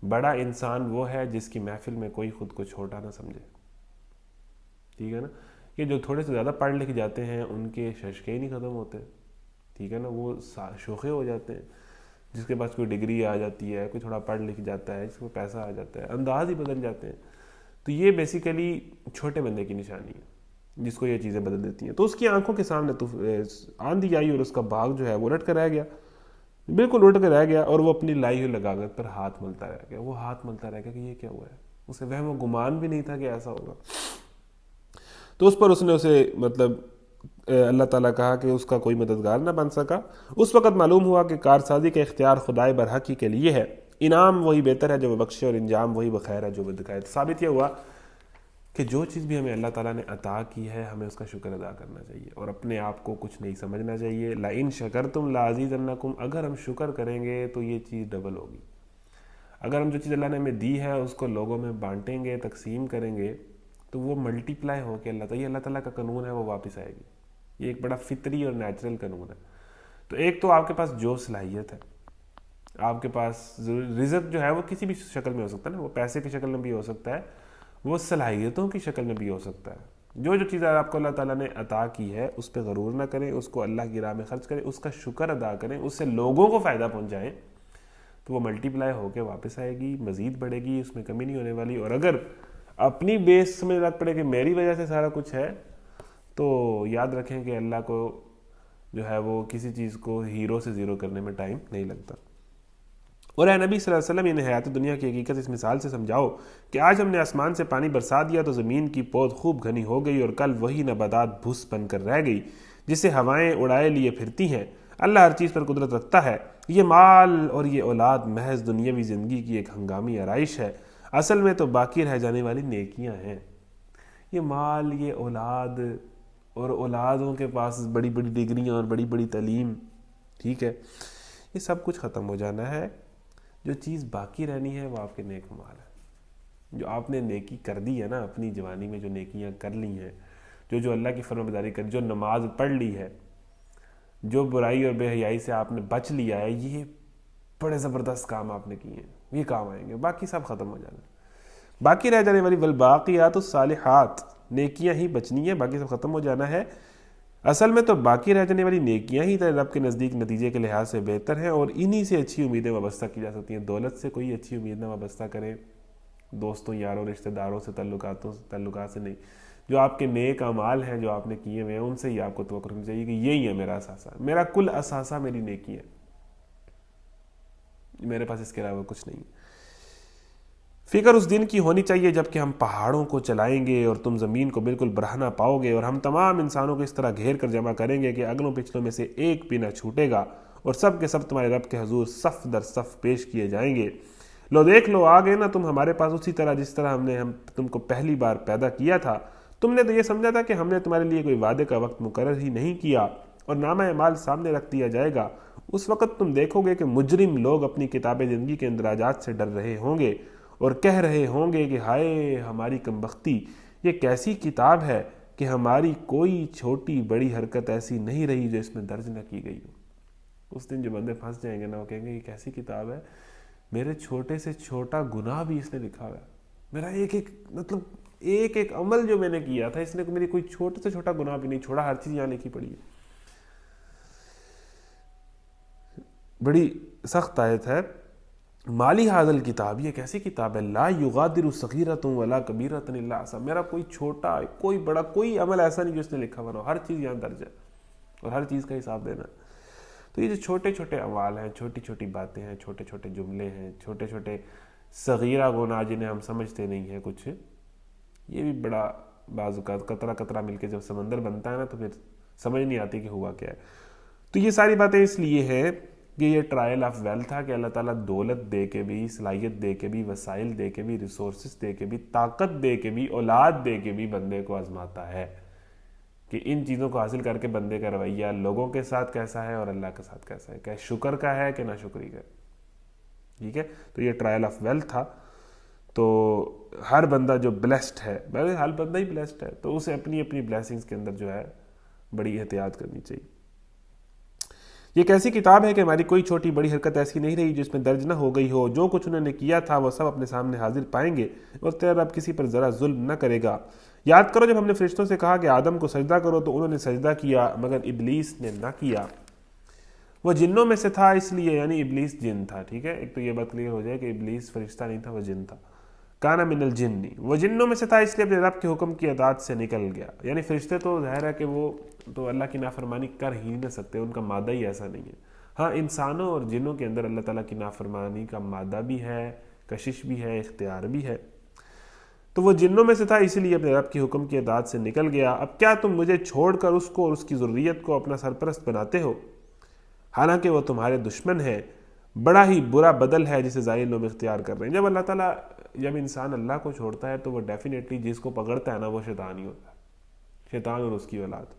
بڑا انسان وہ ہے جس کی محفل میں کوئی خود کو چھوٹا نہ سمجھے. ٹھیک ہے نا. یہ جو تھوڑے سے زیادہ پڑھ لکھ جاتے ہیں ان کے ششکے نہیں ختم ہوتے. ٹھیک ہے نا. وہ شوخے ہو جاتے ہیں. جس کے پاس کوئی ڈگری آ جاتی ہے، کوئی تھوڑا پڑھ لکھ جاتا ہے، جس کو پیسہ آ جاتا ہے، انداز ہی بدل جاتے ہیں. تو یہ بیسیکلی چھوٹے بندے کی نشانی ہے جس کو یہ چیزیں بدل دیتی ہیں. تو اس کی آنکھوں کے سامنے تو آندھی آئی اور اس کا باغ جو ہے وہ الٹ کر رہ گیا، بالکل الٹ کر رہ گیا، اور وہ اپنی لائی ہوئی لگاوت پر ہاتھ ملتا رہ گیا. وہ ہاتھ ملتا رہ گیا کہ یہ کیا ہوا ہے. اسے وہم و گمان بھی نہیں تھا کہ ایسا ہوگا. تو اس پر اس نے اسے اللہ تعالیٰ کہا کہ اس کا کوئی مددگار نہ بن سکا. اس وقت معلوم ہوا کہ کارسازی کا اختیار خدائے برحق ہی کے لیے ہے، انعام وہی بہتر ہے جو وہ بخشے، اور انجام وہی بخیر ہے جو وہ دکھائے. ثابت یہ ہوا کہ جو چیز بھی ہمیں اللہ تعالیٰ نے عطا کی ہے ہمیں اس کا شکر ادا کرنا چاہیے، اور اپنے آپ کو کچھ نہیں سمجھنا چاہیے. لَإِن شَكَرْتُمْ لَأَزِيدَنَّكُمْ، اگر ہم شکر کریں گے تو یہ چیز ڈبل ہوگی. اگر ہم جو چیز اللہ نے ہمیں دی ہے اس کو لوگوں میں بانٹیں گے، تقسیم کریں گے، تو وہ ملٹی پلائی ہو کے اللہ تعالیٰ کا قانون ہے وہ واپس آئے گی. یہ ایک بڑا فطری اور نیچرل قانون ہے. تو ایک تو آپ کے پاس جو صلاحیت ہے، آپ کے پاس رزق جو ہے وہ کسی بھی شکل میں ہو سکتا ہے نا، وہ پیسے کی شکل میں بھی ہو سکتا ہے، وہ صلاحیتوں کی شکل میں بھی ہو سکتا ہے. جو چیز آپ کو اللہ تعالیٰ نے عطا کی ہے اس پہ غرور نہ کریں، اس کو اللہ کی راہ میں خرچ کریں، اس کا شکر ادا کریں، اس سے لوگوں کو فائدہ پہنچائیں، تو وہ ملٹی پلائی ہو کے واپس آئے گی، مزید بڑھے گی، اس میں کمی نہیں ہونے والی. اور اگر اپنی بیس سمجھ رکھ پڑے کہ میری وجہ سے سارا کچھ ہے، تو یاد رکھیں کہ اللہ کو جو ہے وہ کسی چیز کو ہیرو سے زیرو کرنے میں ٹائم نہیں لگتا. اور اے نبی صلی اللہ علیہ وسلم انہیں حیات دنیا کی حقیقت اس مثال سے سمجھاؤ کہ آج ہم نے آسمان سے پانی برسا دیا تو زمین کی پود خوب گھنی ہو گئی، اور کل وہی نباتات بھس بن کر رہ گئی جسے ہوائیں اڑائے لیے پھرتی ہیں. اللہ ہر چیز پر قدرت رکھتا ہے. یہ مال اور یہ اولاد محض دنیاوی زندگی کی ایک ہنگامی آرائش ہے، اصل میں تو باقی رہ جانے والی نیکیاں ہیں. یہ مال، یہ اولاد، اور اولادوں کے پاس بڑی بڑی ڈگریاں اور بڑی بڑی تعلیم، ٹھیک ہے، یہ سب کچھ ختم ہو جانا ہے. جو چیز باقی رہنی ہے وہ آپ کے نیک مال ہے. جو آپ نے نیکی کر دی ہے نا اپنی جوانی میں، جو نیکیاں کر لی ہیں، جو اللہ کی فرمانبرداری کر، جو نماز پڑھ لی ہے، جو برائی اور بے حیائی سے آپ نے بچ لیا ہے، یہ بڑے زبردست کام آپ نے کیے ہیں، یہ کام آئیں گے. باقی سب ختم ہو جانا ہے. باقی رہ جانے والی والباقیات الصالحات، نیکیاں ہی بچنی ہیں، باقی سب ختم ہو جانا ہے. اصل میں تو باقی رہ جانے والی نیکیاں ہی رب کے نزدیک نتیجے کے لحاظ سے بہتر ہیں، اور انہی سے اچھی امیدیں وابستہ کی جا سکتی ہیں. دولت سے کوئی اچھی امید نہ وابستہ کریں، دوستوں، یاروں، رشتہ داروں سے، تعلقات سے نہیں. جو آپ کے نیک اعمال ہیں جو آپ نے کیے ہوئے ہیں ان سے ہی آپ کو توقع رکھنی چاہیے کہ یہی ہے میرا اثاثہ، میرا کل اثاثہ میری نیکی ہے، میرے پاس اس کے علاوہ کچھ نہیں. فکر اس دن کی ہونی چاہیے جب کہ ہم پہاڑوں کو چلائیں گے اور تم زمین کو بالکل برہنہ پاؤ گے، اور ہم تمام انسانوں کو اس طرح گھیر کر جمع کریں گے کہ اگلوں پچھلوں میں سے ایک بھی نہ چھوٹے گا، اور سب کے سب تمہارے رب کے حضور صف در صف پیش کیے جائیں گے. لو دیکھ لو، آ گئے نا تم ہمارے پاس اسی طرح جس طرح ہم نے تم کو پہلی بار پیدا کیا تھا. تم نے تو یہ سمجھا تھا کہ ہم نے تمہارے لیے کوئی وعدے کا وقت مقرر ہی نہیں کیا، اور نامہ اعمال سامنے رکھ دیا جائے گا. اس وقت تم دیکھو گے کہ مجرم لوگ اپنی کتاب زندگی کے اندراجات سے ڈر رہے ہوں گے اور کہہ رہے ہوں گے کہ ہائے ہماری کمبختی، یہ کیسی کتاب ہے کہ ہماری کوئی چھوٹی بڑی حرکت ایسی نہیں رہی جو اس میں درج نہ کی گئی ہو. اس دن جو بندے پھنس جائیں گے نا، وہ کہیں گے یہ کیسی کتاب ہے، میرے چھوٹے سے چھوٹا گناہ بھی اس نے لکھا ہوا ہے، میرا ایک ایک عمل جو میں نے کیا تھا اس نے میری کوئی چھوٹے سے چھوٹا گناہ بھی نہیں چھوڑا، ہر چیز یہاں لکھی پڑی ہے. بڑی سخت آیت ہے، مالی حاضل کتاب، یہ کیسی کتاب ہے، لا یغادر صغیرۃ ولا کبیرۃ الا احصاها، میرا کوئی چھوٹا کوئی بڑا کوئی عمل ایسا نہیں جو اس نے لکھا ہوا نہ ہو، ہر چیز یہاں درج ہے اور ہر چیز کا حساب دینا ہے۔ تو یہ جو چھوٹے چھوٹے اعمال ہیں، چھوٹی چھوٹی باتیں ہیں، چھوٹے چھوٹے جملے ہیں، چھوٹے چھوٹے صغیرہ گناہ جنہیں ہم سمجھتے نہیں ہیں کچھ، یہ بھی بڑا بعض اوقات قطرہ قطرہ مل کے جب سمندر بنتا ہے نا تو پھر سمجھ نہیں آتی کہ ہوا کیا ہے۔ تو یہ ساری باتیں اس لیے ہیں کہ یہ ٹرائل آف ویل تھا کہ اللہ تعالیٰ دولت دے کے بھی، صلاحیت دے کے بھی، وسائل دے کے بھی، ریسورسز دے کے بھی، طاقت دے کے بھی، اولاد دے کے بھی بندے کو آزماتا ہے کہ ان چیزوں کو حاصل کر کے بندے کا رویہ لوگوں کے ساتھ کیسا ہے اور اللہ کے ساتھ کیسا ہے، کہ شکر کا ہے کہ ناشکری کا ہے۔ ٹھیک ہے، تو یہ ٹرائل آف ویل تھا۔ تو ہر بندہ جو بلیسڈ ہے، ہر بندہ ہی بلیسڈ ہے، تو اسے اپنی اپنی بلیسنگز کے اندر جو ہے بڑی احتیاط کرنی چاہیے۔ یہ ایک ایسی کتاب ہے کہ ہماری کوئی چھوٹی بڑی حرکت ایسی نہیں رہی جس میں درج نہ ہو گئی ہو، جو کچھ انہوں نے کیا تھا وہ سب اپنے سامنے حاضر پائیں گے، اور تیرا رب کسی پر ذرا ظلم نہ کرے گا۔ یاد کرو جب ہم نے فرشتوں سے کہا کہ آدم کو سجدہ کرو تو انہوں نے سجدہ کیا مگر ابلیس نے نہ کیا۔ وہ جنوں میں سے تھا اس لیے، یعنی ابلیس جن تھا۔ ٹھیک ہے، ایک تو یہ بات کلیئر ہو جائے کہ ابلیس فرشتہ نہیں تھا، وہ جن تھا۔ کانا من الجن، وہ جنوں میں سے تھا اس لیے اپنے رب کے حکم کی اطاعت سے نکل گیا۔ یعنی فرشتے تو ظاہر ہے کہ وہ تو اللہ کی نافرمانی کر ہی نہ سکتے، ان کا مادہ ہی ایسا نہیں ہے۔ ہاں، انسانوں اور جنوں کے اندر اللہ تعالیٰ کی نافرمانی کا مادہ بھی ہے، کشش بھی ہے، اختیار بھی ہے۔ تو وہ جنوں میں سے تھا اسی لیے اپنے رب کے حکم کی اطاعت سے نکل گیا۔ اب کیا تم مجھے چھوڑ کر اس کو اور اس کی ذریت کو اپنا سرپرست بناتے ہو، حالانکہ وہ تمہارے دشمن ہے؟ بڑا ہی برا بدل ہے جسے ظاہر لوگ اختیار کر رہے ہیں۔ جب اللہ تعالیٰ، جب انسان اللہ کو چھوڑتا ہے تو وہ ڈیفینیٹلی جس کو پکڑتا ہے نا وہ شیطان ہی ہوتا ہے، شیطان اور اس کی اولاد۔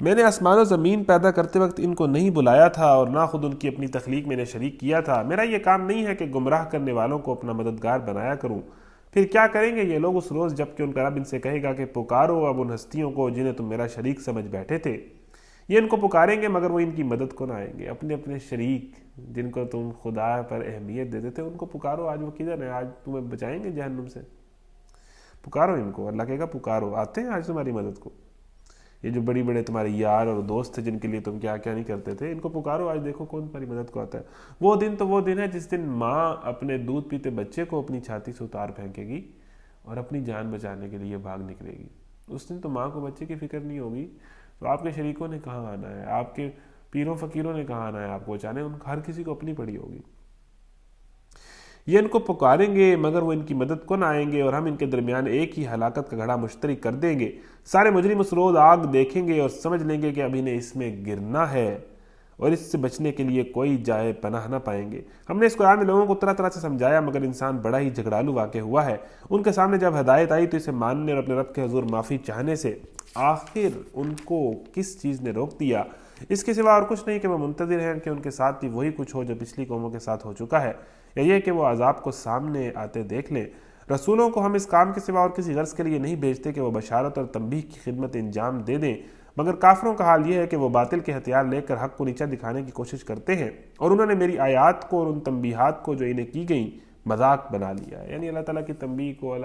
میں نے آسمان و زمین پیدا کرتے وقت ان کو نہیں بلایا تھا اور نہ خود ان کی اپنی تخلیق میں نے شریک کیا تھا۔ میرا یہ کام نہیں ہے کہ گمراہ کرنے والوں کو اپنا مددگار بنایا کروں۔ پھر کیا کریں گے یہ لوگ اس روز جب کہ ان کا رب ان سے کہے گا کہ پکارو اب ان ہستیوں کو جنہیں تم میرا شریک سمجھ بیٹھے تھے۔ یہ ان کو پکاریں گے مگر وہ ان کی مدد کو نہ آئیں گے۔ اپنے اپنے شریک جن کو تم خدا پر اہمیت دیتے تھے ان کو پکارو، آج وہ کدھر ہیں؟ آج تمہیں بچائیں گے جہنم سے؟ پکارو ان کو، اللہ کہے گا پکارو، آتے ہیں آج تمہاری مدد کو۔ یہ جو بڑی بڑے تمہارے یار اور دوست تھے جن کے لیے تم کیا کیا نہیں کرتے تھے، ان کو پکارو، آج دیکھو کون تمہاری مدد کو آتا ہے۔ وہ دن تو وہ دن ہے جس دن ماں اپنے دودھ پیتے بچے کو اپنی چھاتی سے اتار پھینکے گی اور اپنی جان بچانے کے لیے بھاگ نکلے گی۔ اس دن تو ماں کو بچے کی فکر نہیں ہوگی، تو آپ کے شریکوں نے کہاں آنا ہے، آپ کے پیروں فقیروں نے کہاں آنا ہے آپ کو بچانے، ان ہر کسی کو اپنی پڑی ہوگی۔ یہ ان کو پکاریں گے مگر وہ ان کی مدد کو نہ آئیں گے، اور ہم ان کے درمیان ایک ہی ہلاکت کا گھڑا مشترک کر دیں گے۔ سارے مجرم اس روز آگ دیکھیں گے اور سمجھ لیں گے کہ اب انہیں اس میں گرنا ہے اور اس سے بچنے کے لیے کوئی جائے پناہ نہ پائیں گے۔ ہم نے اس قرآن میں لوگوں کو طرح طرح سے سمجھایا مگر انسان بڑا ہی جھگڑالو واقع ہوا ہے۔ ان کے سامنے جب ہدایت آئی تو اسے ماننے اور اپنے رب کے حضور معافی چاہنے سے آخر ان کو کس چیز نے روک دیا؟ اس کے سوا اور کچھ نہیں کہ وہ منتظر ہیں کہ ان کے ساتھ بھی وہی کچھ ہو جو پچھلی قوموں کے ساتھ ہو چکا ہے، یا یہ کہ وہ عذاب کو سامنے آتے دیکھ لیں۔ رسولوں کو ہم اس کام کے سوا اور کسی غرض کے لیے نہیں بھیجتے کہ وہ بشارت اور تنبیہ کی خدمت انجام دے دیں، مگر کافروں کا حال یہ ہے کہ وہ باطل کے ہتھیار لے کر حق کو نیچا دکھانے کی کوشش کرتے ہیں، اور انہوں نے میری آیات کو اور ان تنبیہات کو جو انہیں کی گئیں مذاق بنا لیا ہے۔ یعنی اللہ تعالیٰ کی تنبیہ کو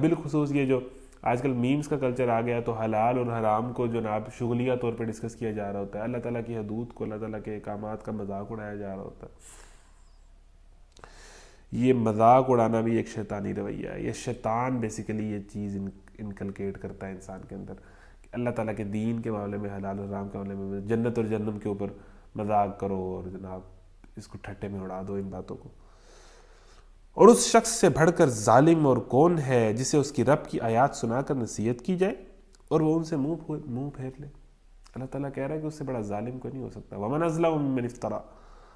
بالخصوص یہ جو آج کل میمز کا کلچر آ گیا تو حلال اور حرام کو جناب شغلیہ طور پہ ڈسکس کیا جا رہا ہوتا ہے، اللہ تعالیٰ کی حدود کو، اللہ تعالیٰ کے احکامات کا مذاق اڑایا جا رہا ہوتا ہے۔ یہ مذاق اڑانا بھی ایک شیطانی رویہ ہے۔ یہ شیطان بیسیکلی یہ چیز انکلکیٹ کرتا ہے انسان کے اندر، کہ اللہ تعالیٰ کے دین کے معاملے میں، حلال اور حرام کے معاملے میں، جنت اور جہنم کے اوپر مذاق کرو اور جناب اس کو ٹھٹے میں اڑا دو ان باتوں کو۔ اور اس شخص سے بڑھ کر ظالم اور کون ہے جسے اس کی رب کی آیات سنا کر نصیحت کی جائے اور وہ ان سے منہ پھیر لے؟ اللہ تعالیٰ کہہ رہا ہے کہ اس سے بڑا ظالم کوئی نہیں ہو سکتا۔ ومن اظلم ممن افترا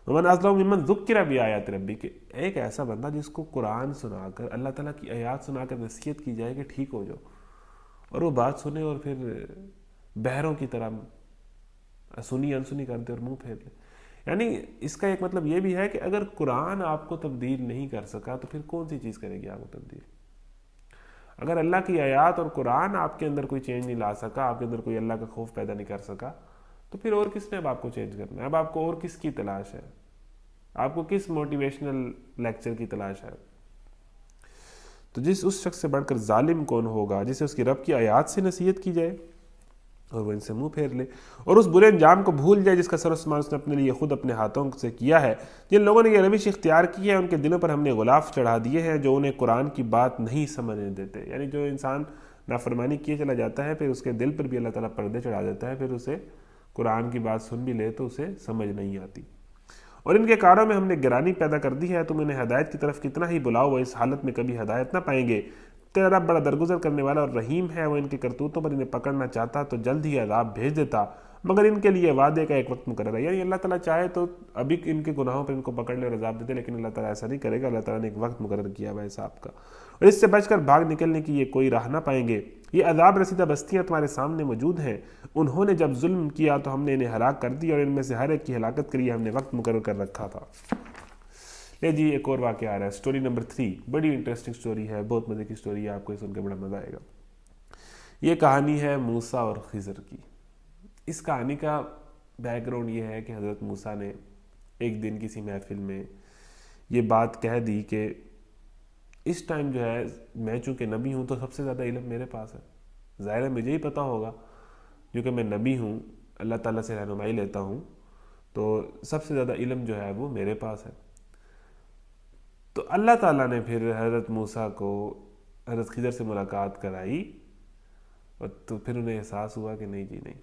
ومن اظلم ممن ذکر بآیات ربی، کہ ایک ایسا بندہ جس کو قرآن سنا کر، اللہ تعالیٰ کی آیات سنا کر نصیحت کی جائے کہ ٹھیک ہو جاؤ، اور وہ بات سنے اور پھر بہروں کی طرح سنی انسنی کر دے اور منہ پھیر لے۔ یعنی اس کا ایک مطلب یہ بھی ہے کہ اگر قرآن آپ کو تبدیل نہیں کر سکا تو پھر کون سی چیز کرے گی آپ کو تبدیل؟ اگر اللہ کی آیات اور قرآن آپ کے اندر کوئی چینج نہیں لا سکا، آپ کے اندر کوئی اللہ کا خوف پیدا نہیں کر سکا، تو پھر اور کس نے اب آپ کو چینج کرنا ہے؟ اب آپ کو اور کس کی تلاش ہے؟ آپ کو کس موٹیویشنل لیکچر کی تلاش ہے؟ تو اس شخص سے بڑھ کر ظالم کون ہوگا جسے اس کی رب کی آیات سے نصیحت کی جائے اور وہ ان سے منہ پھیر لے اور اس برے انجام کو بھول جائے جس کا سر و سامان اس نے اپنے لیے خود اپنے ہاتھوں سے کیا ہے۔ جن لوگوں نے یہ روش اختیار کی ہے ان کے دلوں پر ہم نے غلاف چڑھا دیے ہیں جو انہیں قرآن کی بات نہیں سمجھنے دیتے۔ یعنی جو انسان نافرمانی کیے چلا جاتا ہے پھر اس کے دل پر بھی اللہ تعالیٰ پردے چڑھا دیتا ہے، پھر اسے قرآن کی بات سن بھی لے تو اسے سمجھ نہیں آتی۔ اور ان کے کاروں میں ہم نے گرانی پیدا کر دی ہے، تم انہیں ہدایت کی طرف کتنا ہی بلاؤ وہ اس حالت میں کبھی ہدایت نہ پائیں گے۔ تیرا رب بڑا درگزر کرنے والا اور رحیم ہے، وہ ان کے کرتوتوں پر انہیں پکڑنا چاہتا تو جلد ہی عذاب بھیج دیتا، مگر ان کے لیے وعدے کا ایک وقت مقرر ہے۔ یعنی اللہ تعالیٰ چاہے تو ابھی ان کے گناہوں پر ان کو پکڑ لے اور عذاب دے دے، لیکن اللہ تعالیٰ ایسا نہیں کرے گا۔ اللہ تعالیٰ نے ایک وقت مقرر کیا ہوا ہے حساب کا، اور اس سے بچ کر بھاگ نکلنے کی یہ کوئی راہ نہ پائیں گے۔ یہ عذاب رسیدہ بستیاں تمہارے سامنے موجود ہیں، انہوں نے جب ظلم کیا تو ہم نے انہیں ہلاک کر دیا، اور ان میں سے ہر ایک کی ہلاکت کے لیے ہم نے وقت مقرر کر رکھا تھا۔ لے جی ایک اور واقعہ آ رہا ہے، سٹوری نمبر 3۔ بڑی انٹرسٹنگ سٹوری ہے، بہت مزے کی سٹوری ہے، آپ کو سن کے بڑا مزہ آئے گا۔ یہ کہانی ہے موسیٰ اور خضر کی۔ اس کہانی کا بیک گراؤنڈ یہ ہے کہ حضرت موسیٰ نے ایک دن کسی محفل میں یہ بات کہہ دی کہ اس ٹائم جو ہے میں چونکہ نبی ہوں تو سب سے زیادہ علم میرے پاس ہے، ظاہر ہے مجھے ہی پتہ ہوگا کیونکہ میں نبی ہوں، اللہ تعالیٰ سے رہنمائی لیتا ہوں، تو سب سے زیادہ علم جو ہے وہ میرے پاس ہے۔ تو اللہ تعالیٰ نے پھر حضرت موسیٰ کو حضرت خضر سے ملاقات کرائی، اور تو پھر انہیں احساس ہوا کہ نہیں جی نہیں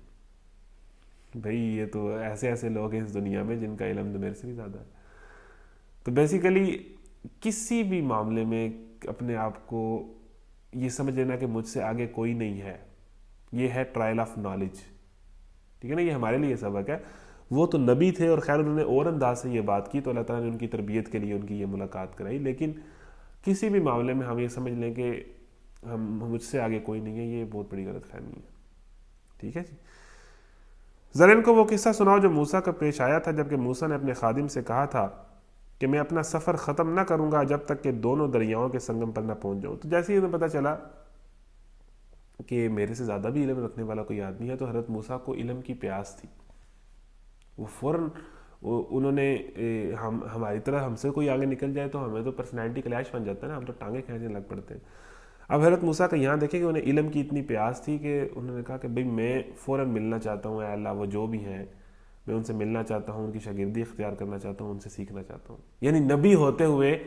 بھائی، یہ تو ایسے ایسے لوگ ہیں اس دنیا میں جن کا علم تو میرے سے بھی زیادہ ہے۔ تو بیسیکلی کسی بھی معاملے میں اپنے آپ کو یہ سمجھ لینا کہ مجھ سے آگے کوئی نہیں ہے، یہ ہے ٹرائل آف نالج، ٹھیک ہے نا، یہ ہمارے لیے سبق ہے۔ وہ تو نبی تھے اور خیر انہوں نے اور انداز سے یہ بات کی تو اللہ تعالیٰ نے ان کی تربیت کے لیے ان کی یہ ملاقات کرائی، لیکن کسی بھی معاملے میں ہم یہ سمجھ لیں کہ مجھ سے آگے کوئی نہیں ہے، یہ بہت بڑی غلط فہمی ہے، ٹھیک ہے جی۔ ذرا ان کو وہ قصہ سناؤ جو موسیٰ کا پیش آیا تھا جبکہ موسیٰ نے اپنے خادم سے کہا تھا کہ میں اپنا سفر ختم نہ کروں گا جب تک کہ دونوں دریاؤں کے سنگم پر نہ پہنچ جاؤں۔ تو جیسے ہی انہیں پتہ چلا کہ میرے سے زیادہ بھی علم رکھنے والا کوئی آدمی ہے تو حضرت موسیٰ کو علم کی پیاس تھی، وہ فوراً انہوں نے ہماری طرح ہم سے کوئی آگے نکل جائے تو ہمیں تو پرسنالٹی کلیش بن جاتا ہے نا، ہم تو ٹانگیں کھینچنے لگ پڑتے ہیں۔ اب حضرت موسیٰ کا یہاں دیکھیں کہ انہیں علم کی اتنی پیاس تھی کہ انہوں نے کہا کہ بھئی میں فوراً ملنا چاہتا ہوں، اے اللہ وہ جو بھی ہیں میں ان سے ملنا چاہتا ہوں، ان کی شاگردی اختیار کرنا چاہتا ہوں، ان سے سیکھنا چاہتا ہوں۔ یعنی نبی ہوتے ہوئے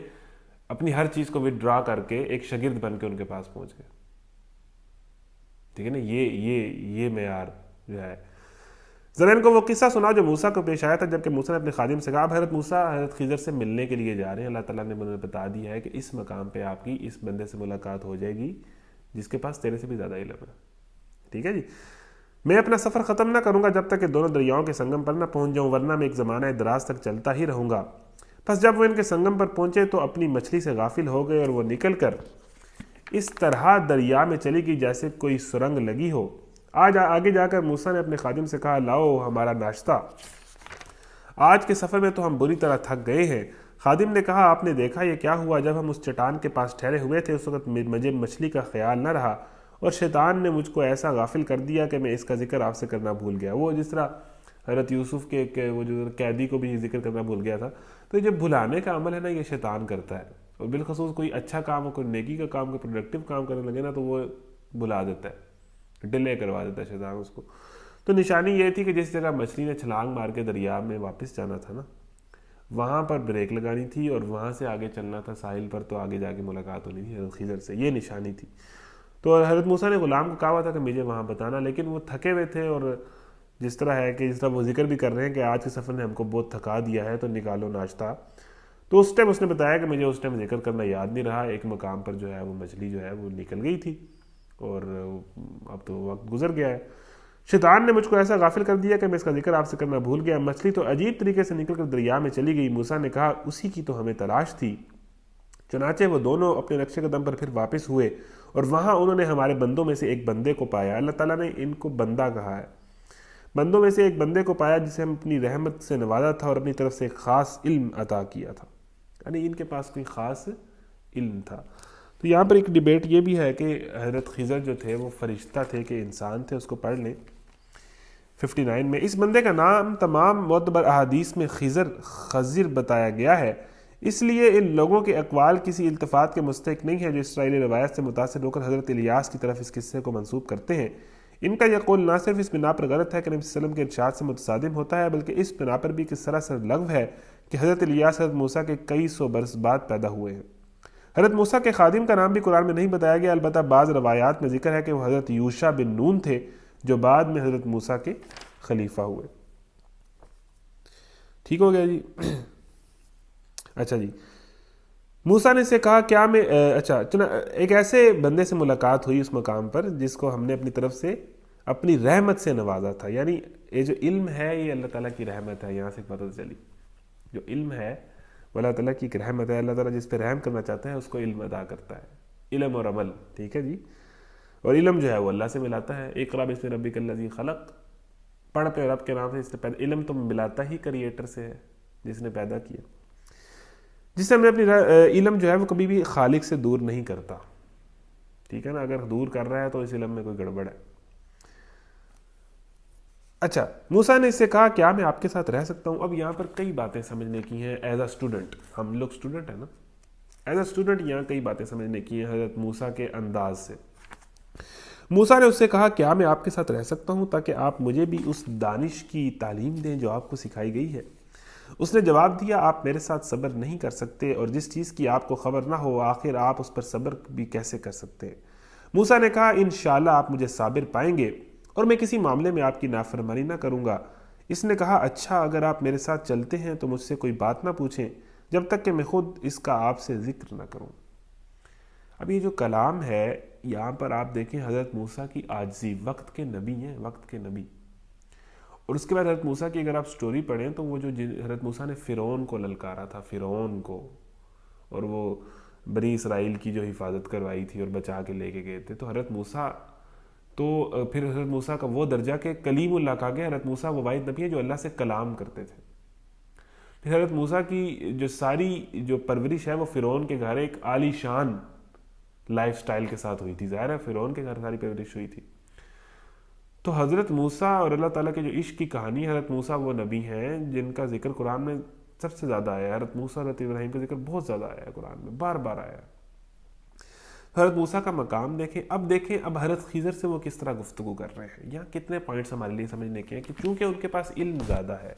اپنی ہر چیز کو وڈرا کر کے ایک شاگرد بن کے ان کے پاس پہنچ گئے، ٹھیک ہے نا، یہ معیار جو ہے۔ ذرا ان کو وہ قصہ سنا جو موسیٰ کو پیش آیا تھا جبکہ موسیٰ نے اپنے خادم سے کہا اب حضرت موسیٰ حضرت خضر سے ملنے کے لیے جا رہے ہیں، اللہ تعالیٰ نے انہیں بتا دیا ہے کہ اس مقام پہ آپ کی اس بندے سے ملاقات ہو جائے گی جس کے پاس تیرے سے بھی زیادہ علم ہے، ٹھیک ہے جی۔ میں اپنا سفر ختم نہ کروں گا جب تک کہ دونوں دریاؤں کے سنگم پر نہ پہنچ جاؤں، ورنہ میں ایک زمانہ دراز تک چلتا ہی رہوں گا۔ پس جب وہ ان کے سنگم پر پہنچے تو اپنی مچھلی سے غافل ہو گئے اور وہ نکل کر اس طرح دریا میں چلی گئی جیسے کوئی سرنگ لگی ہو۔ آگے جا کر موسیٰ نے اپنے خادم سے کہا لاؤ ہمارا ناشتہ، آج کے سفر میں تو ہم بری طرح تھک گئے ہیں۔ خادم نے کہا آپ نے دیکھا یہ کیا ہوا، جب ہم اس چٹان کے پاس ٹھہرے ہوئے تھے اس وقت مجھے مچھلی کا خیال نہ رہا اور شیطان نے مجھ کو ایسا غافل کر دیا کہ میں اس کا ذکر آپ سے کرنا بھول گیا۔ وہ جس طرح حضرت یوسف کے وہ جو قیدی کو بھی ذکر کرنا بھول گیا تھا، تو یہ جو بھلانے کا عمل ہے نا یہ شیطان کرتا ہے، اور بالخصوص کوئی اچھا کام ہو، کوئی نیکی کا کام، کوئی پروڈکٹیو کام کرنے لگے نا تو وہ بھلا دیتا ہے، ڈیلے کروا دیتا ہے شیطان اس کو۔ تو نشانی یہ تھی کہ جس جگہ مچھلی نے چھلانگ مار کے دریا میں واپس جانا تھا نا وہاں پر بریک لگانی تھی اور وہاں سے آگے چلنا تھا ساحل پر، تو آگے جا کے ملاقات ہونی تھی حضرت خضر سے، یہ نشانی تھی۔ تو حضرت موسیٰ نے غلام کو کہا ہوا تھا کہ مجھے وہاں بتانا، لیکن وہ تھکے ہوئے تھے، اور جس طرح ہے کہ جس طرح وہ ذکر بھی کر رہے ہیں کہ آج کے سفر نے ہم کو بہت تھکا دیا ہے تو نکالو ناشتہ، تو اس ٹائم اس نے بتایا کہ مجھے اس ٹائم ذکر کرنا یاد نہیں رہا، ایک مقام پر جو ہے وہ مچھلی جو ہے وہ نکل گئی تھی اور اب تو وقت گزر گیا ہے۔ شیطان نے مجھ کو ایسا غافل کر دیا کہ میں اس کا ذکر آپ سے کرنا بھول گیا۔ مچھلی تو عجیب طریقے سے نکل کر دریا میں چلی گئی۔ موسیٰ نے کہا اسی کی تو ہمیں تلاش تھی۔ چنانچہ وہ دونوں اپنے نقشے قدم پر پھر واپس ہوئے اور وہاں انہوں نے ہمارے بندوں میں سے ایک بندے کو پایا۔ اللہ تعالیٰ نے ان کو بندہ کہا ہے، بندوں میں سے ایک بندے کو پایا جسے ہم اپنی رحمت سے نوازا تھا اور اپنی طرف سے ایک خاص علم عطا کیا تھا، یعنی ان کے پاس کوئی خاص علم تھا۔ تو یہاں پر ایک ڈیبیٹ یہ بھی ہے کہ حضرت خضر جو تھے وہ فرشتہ تھے کہ انسان تھے، اس کو پڑھ لیں 59 میں۔ اس بندے کا نام تمام معتبر احادیث میں خضر بتایا گیا ہے، اس لیے ان لوگوں کے اقوال کسی التفات کے مستحق نہیں ہے جو اسرائیلی روایت سے متاثر ہو کر حضرت الیاس کی طرف اس قصے کو منسوب کرتے ہیں۔ ان کا یہ قول نہ صرف اس بنا پر غلط ہے کہ نبی صلی اللہ علیہ وسلم کے ارشاد سے متصادم ہوتا ہے، بلکہ اس بنا پر بھی کہ سراسر لغو ہے کہ حضرت الیاس حضرت موسیٰ کے کئی سو برس بعد پیدا ہوئے ہیں۔ حضرت موسیٰ کے خادم کا نام بھی قرآن میں نہیں بتایا گیا، البتہ بعض روایات میں ذکر ہے کہ وہ حضرت یوشع بن نون تھے جو بعد میں حضرت موسیٰ کے خلیفہ ہوئے۔ ٹھیک ہو گیا جی۔ اچھا جی، موسیٰ نے سے کہا کیا میں ایک ایسے بندے سے ملاقات ہوئی اس مقام پر جس کو ہم نے اپنی طرف سے اپنی رحمت سے نوازا تھا۔ یعنی یہ جو علم ہے یہ اللہ تعالیٰ کی رحمت ہے، یہاں سے پتہ چلی جو علم ہے وہ اللہ تعالیٰ کی ایک رحمت ہے۔ اللہ تعالیٰ جس پہ رحم کرنا چاہتا ہے اس کو علم عطا کرتا ہے، علم اور عمل، ٹھیک ہے جی۔ اور علم جو ہے وہ اللہ سے ملاتا ہے، اقرأ باسم ربک الذی خلق، پڑھ پہ رب کے نام سے، اس نے پیدا، علم تو ملاتا ہی کریٹر سے ہے جس نے پیدا کیا، جس سے ہم نے اپنی علم جو ہے وہ کبھی بھی خالق سے دور نہیں کرتا، ٹھیک ہے نا۔ اگر دور کر رہا ہے تو اس علم میں کوئی گڑبڑ ہے۔ اچھا، موسیٰ نے اس سے کہا کیا میں آپ کے ساتھ رہ سکتا ہوں؟ اب یہاں پر کئی باتیں سمجھنے کی ہیں ایز اے اسٹوڈنٹ، ہم لوگ اسٹوڈنٹ ہیں نا، ایز اے اسٹوڈنٹ یہاں کئی باتیں سمجھنے کی ہیں حضرت موسیٰ کے انداز سے۔ موسیٰ نے اس سے کہا کیا میں آپ کے ساتھ رہ سکتا ہوں تاکہ آپ مجھے بھی اس دانش کی تعلیم دیں جو آپ کو سکھائی گئی ہے؟ اس نے جواب دیا آپ میرے ساتھ صبر نہیں کر سکتے، اور جس چیز کی آپ کو خبر نہ ہو آخر آپ اس پر صبر بھی کیسے کر سکتے ہیں؟ موسیٰ نے کہا انشاءاللہ آپ مجھے صابر پائیں گے اور میں کسی معاملے میں آپ کی نافرمانی نہ کروں گا۔ اس نے کہا اچھا اگر آپ میرے ساتھ چلتے ہیں تو مجھ سے کوئی بات نہ پوچھیں جب تک کہ میں خود اس کا آپ سے ذکر نہ کروں۔ اب یہ جو کلام ہے یہاں پر آپ دیکھیں حضرت موسیٰ کی عاجزی، وقت کے نبی ہیں، وقت کے نبی۔ اور اس کے بعد حضرت موسیٰ کی اگر آپ سٹوری پڑھیں تو وہ جو حضرت موسیٰ نے فرعون کو للکارا تھا، فرعون کو، اور وہ بنی اسرائیل کی جو حفاظت کروائی تھی اور بچا کے لے کے گئے تھے، تو حضرت موسیٰ تو پھر حضرت موسیٰ کا وہ درجہ کہ کلیم اللہ کہا گیا، حضرت موسیٰ وہ واحد نبی ہے جو اللہ سے کلام کرتے تھے۔ پھر حضرت موسیٰ کی جو ساری جو پرورش ہے وہ فرعون کے گھر ایک عالی شان لائف سٹائل کے ساتھ ہوئی تھی، ظاہر ہے فرعون کے گھر ساری پرورش ہوئی تھی۔ تو حضرت موسیٰ اور اللہ تعالیٰ کے جو عشق کی کہانی، حضرت موسیٰ وہ نبی ہیں جن کا ذکر قرآن میں سب سے زیادہ آیا ہے۔ حضرت موسیٰ حضرت ابراہیم کا ذکر بہت زیادہ آیا ہے قرآن میں، بار بار آیا ہے۔ حضرت موسیٰ کا مقام دیکھیں، اب دیکھیں اب حضرت خضر سے وہ کس طرح گفتگو کر رہے ہیں۔ یہاں کتنے پوائنٹس ہمارے لیے سمجھنے کے ہیں کہ چونکہ ان کے پاس علم زیادہ ہے۔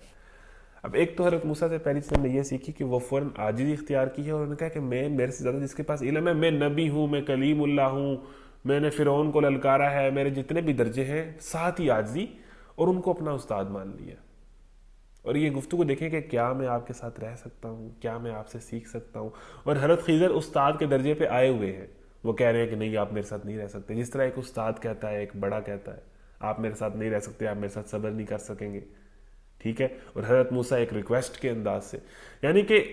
اب ایک تو حضرت موسیٰ سے پہلی چیز ہم نے یہ سیکھی کہ وہ فوراً عاجزی اختیار کی ہے، اور انہوں نے کہا کہ میں میرے سے زیادہ جس کے پاس علم ہے، میں نبی ہوں، میں کلیم اللہ ہوں، میں نے فرعون کو للکارا ہے، میرے جتنے بھی درجے ہیں، ساتھ ہی عاجزی، اور ان کو اپنا استاد مان لیا۔ اور یہ گفتگو دیکھیں کہ کیا میں آپ کے ساتھ رہ سکتا ہوں، کیا میں آپ سے سیکھ سکتا ہوں۔ اور حضرت خضر استاد کے درجے پہ آئے ہوئے ہیں، وہ کہہ رہے ہیں کہ نہیں آپ میرے ساتھ نہیں رہ سکتے، جس طرح ایک استاد کہتا ہے، ایک بڑا کہتا ہے آپ میرے ساتھ نہیں رہ سکتے، آپ میرے ساتھ صبر نہیں کر سکیں گے، ٹھیک ہے۔ اور حضرت موسیٰ ایک ریکویسٹ کے انداز سے، یعنی کہ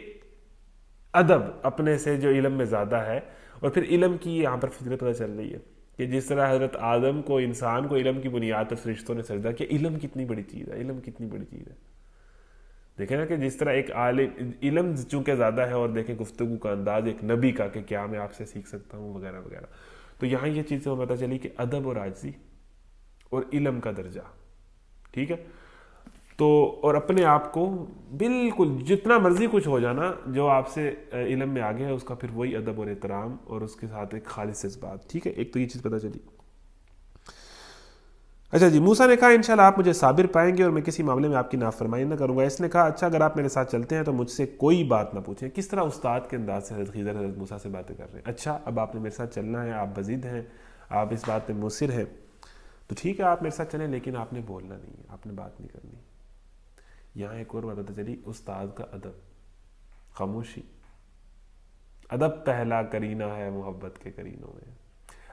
ادب اپنے سے جو علم میں زیادہ ہے۔ اور پھر علم کی یہاں پر فضیلت پتہ چل رہی ہے کہ جس طرح حضرت آدم کو، انسان کو علم کی بنیاد پر فرشتوں نے سجدہ کیا، علم کتنی بڑی چیز ہے، علم کتنی بڑی چیز ہے۔ دیکھیں نا کہ جس طرح ایک عالم، علم چونکہ زیادہ ہے، اور دیکھیں گفتگو کا انداز ایک نبی کا کہ کیا میں آپ سے سیکھ سکتا ہوں وغیرہ وغیرہ۔ تو یہاں یہ چیز سے پتہ چلی کہ ادب اور عاجزی اور علم کا درجہ، ٹھیک ہے۔ تو اور اپنے آپ کو بالکل جتنا مرضی کچھ ہو جانا، جو آپ سے علم میں آگے ہے اس کا پھر وہی ادب اور احترام، اور اس کے ساتھ ایک خالص جذبات، ٹھیک ہے۔ ایک تو یہ چیز پتہ چلی۔ اچھا جی، موسیٰ نے کہا انشاءاللہ آپ مجھے صابر پائیں گے اور میں کسی معاملے میں آپ کی نافرمانی نہ کروں گا۔ اس نے کہا اچھا اگر آپ میرے ساتھ چلتے ہیں تو مجھ سے کوئی بات نہ پوچھیں۔ کس طرح استاد کے انداز سے حضرت خضر حضرت موسیٰ سے باتیں کر رہے ہیں۔ اچھا اب آپ نے میرے ساتھ چلنا ہے، آپ بزید ہیں، آپ اس بات پہ مصر ہیں، تو ٹھیک ہے آپ میرے ساتھ چلیں، لیکن آپ نے بولنا نہیں ہے، آپ نے بات نہیں کرنی۔ یہاں ایک اور بات پتہ چلی، استاد کا ادب، خاموشی۔ ادب پہلا کرینہ ہے محبت کے کرینوں میں۔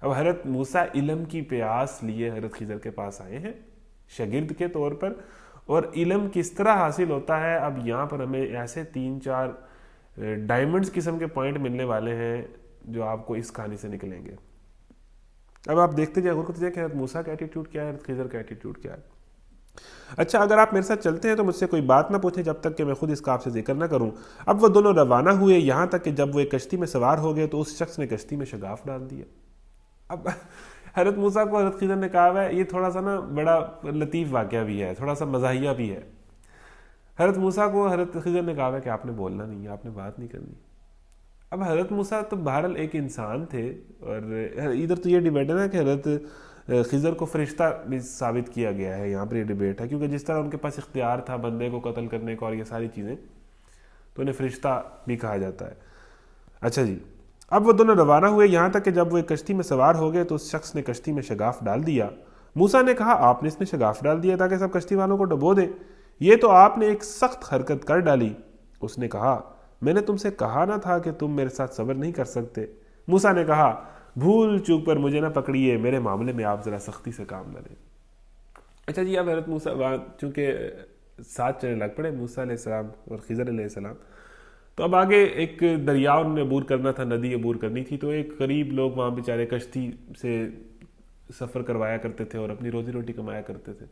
اب حضرت موسیٰ علم کی پیاس لیے حضرت خضر کے پاس آئے ہیں شاگرد کے طور پر، اور علم کس طرح حاصل ہوتا ہے اب یہاں پر ہمیں ایسے 3-4 ڈائمنڈز قسم کے پوائنٹ ملنے والے ہیں جو آپ کو اس کہانی سے نکلیں گے۔ اب آپ دیکھتے جائیں، غور کرتے جائیں کہ حضرت موسیٰ کا ایٹیٹیوڈ کیا ہے، حضرت خضر کا ایٹیٹیوڈ کیا ہے۔ اچھا اگر آپ میرے ساتھ چلتے ہیں تو مجھ سے کوئی بات نہ پوچھیں جب تک کہ میں خود اس کا آپ سے ذکر نہ کروں۔ اب وہ دونوں روانہ ہوئے، یہاں تک کہ جب وہ ایک کشتی میں سوار ہو گئے تو اس شخص نے کشتی میں شگاف ڈال دیا۔ اب حضرت موسیٰ کو حضرت خضر نے کہا ہے، یہ تھوڑا سا نا بڑا لطیف واقعہ بھی ہے، تھوڑا سا مزاحیہ بھی ہے۔ حضرت موسیٰ کو حضرت خضر نے کہا ہے کہ آپ نے بولنا نہیں ہے، آپ نے بات نہیں کرنی۔ اب حضرت موسیٰ تو بہرحال ایک انسان تھے، اور ادھر تو یہ ڈیبیٹ ہے نا کہ حضرت خضر کو فرشتہ بھی ثابت کیا گیا ہے، یہاں پر یہ ڈیبیٹ ہے، کیونکہ جس طرح ان کے پاس اختیار تھا بندے کو قتل کرنے کا اور یہ ساری چیزیں، تو انہیں فرشتہ بھی کہا جاتا ہے۔ اچھا جی، اب وہ دونوں روانہ ہوئے، یہاں تک کہ جب وہ ایک کشتی میں سوار ہو گئے تو اس شخص نے کشتی میں شگاف ڈال دیا۔ موسیٰ نے کہا آپ نے اس میں شگاف ڈال دیا تاکہ سب کشتی والوں کو ڈبو دے، یہ تو آپ نے ایک سخت حرکت کر ڈالی۔ اس نے کہا میں نے تم سے کہا نہ تھا کہ تم میرے ساتھ صبر نہیں کر سکتے۔ موسیٰ نے کہا بھول چوک پر مجھے نہ پکڑیے، میرے معاملے میں آپ ذرا سختی سے کام نہ لیں۔ اچھا جی، اب حضرت موسیٰ چونکہ ساتھ چلنے لگ پڑے موسیٰ علیہ السلام اور خضر علیہ السلام، تو اب آگے ایک دریا انہوں نے عبور کرنا تھا، ندی عبور کرنی تھی، تو ایک غریب لوگ وہاں بیچارے کشتی سے سفر کروایا کرتے تھے اور اپنی روزی روٹی کمایا کرتے تھے،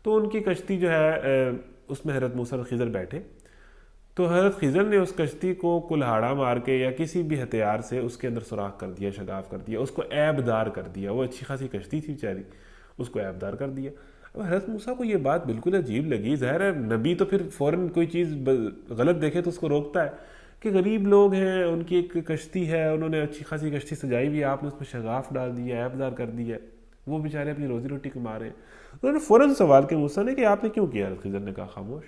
تو ان کی کشتی جو ہے اس میں حضرت موسیٰ اور خضر بیٹھے، تو حضرت خضر نے اس کشتی کو کلہاڑا مار کے یا کسی بھی ہتھیار سے اس کے اندر سوراخ کر دیا، شگاف کر دیا، اس کو عیب دار کر دیا۔ وہ اچھی خاصی کشتی تھی بیچاری، اس کو عیب دار کر دیا۔ اب حضرت موسیٰ کو یہ بات بالکل عجیب لگی، ظاہر ہے نبی تو پھر فوراً کوئی چیز غلط دیکھے تو اس کو روکتا ہے، کہ غریب لوگ ہیں، ان کی ایک کشتی ہے، انہوں نے اچھی خاصی کشتی سجائی ہوئی ہے، آپ نے اس میں شگاف ڈال دیا، عیب دار کر دیا، وہ بیچارے اپنی روزی روٹی کما رہے ہیں۔ انہوں نے فوراً سوال کیا موسیٰ نے کہ آپ نے کیوں کیا؟ حضرت خضر نے کہا خاموش،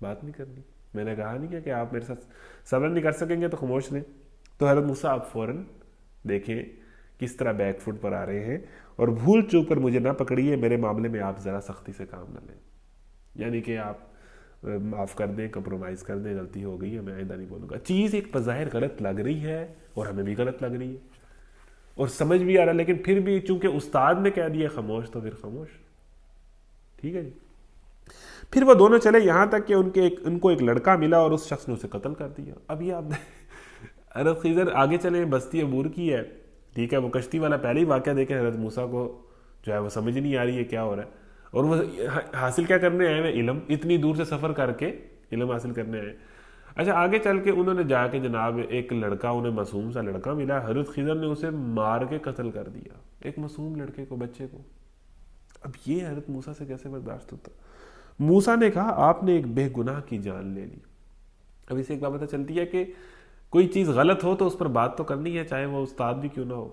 بات نہیں کرنی، میں نے کہا نہیں کہ آپ میرے ساتھ صبر نہیں کر سکیں گے تو خاموش رہیں۔ تو حضرت موسیٰ آپ فوراً دیکھیں کس طرح بیک فٹ پر آ رہے ہیں، اور بھول چوک پر مجھے نہ پکڑیے، میرے معاملے میں آپ ذرا سختی سے کام نہ لیں، یعنی کہ آپ معاف کر دیں، کمپرومائز کر دیں، غلطی ہو گئی ہے، میں آئندہ نہیں بولوں گا۔ چیز ایک بظاہر غلط لگ رہی ہے اور ہمیں بھی غلط لگ رہی ہے اور سمجھ بھی آ رہا ہے، لیکن پھر بھی چونکہ استاد نے کہہ دیا خاموش تو پھر خاموش، ٹھیک ہے جی۔ پھر وہ دونوں چلے یہاں تک کہ ان کو ایک لڑکا ملا اور اس شخص نے اسے قتل کر دیا۔ اب یہ آپ حضرت خضر آگے چلے، بستی عبور کی ہے، ٹھیک ہے، وہ کشتی والا پہلے ہی واقعہ دیکھے، حضرت موسیٰ کو جو ہے وہ سمجھ نہیں آ رہی ہے کیا ہو رہا ہے، اور وہ حاصل کیا کرنے آئے ہیں؟ علم، اتنی دور سے سفر کر کے علم حاصل کرنے آئے۔ اچھا آگے چل کے انہوں نے جا کے جناب ایک لڑکا، انہیں معصوم سا لڑکا ملا، حضرت خضر نے اسے مار کے قتل کر دیا، ایک معصوم لڑکے کو، بچے کو۔ اب یہ حضرت موسیٰ سے کیسے برداشت ہوتا؟ موسیٰ نے کہا آپ نے ایک بے گناہ کی جان لے لی۔ اب اسے ایک بات پتہ چلتی ہے کہ کوئی چیز غلط ہو تو اس پر بات تو کرنی ہے، چاہے وہ استاد بھی کیوں نہ ہو،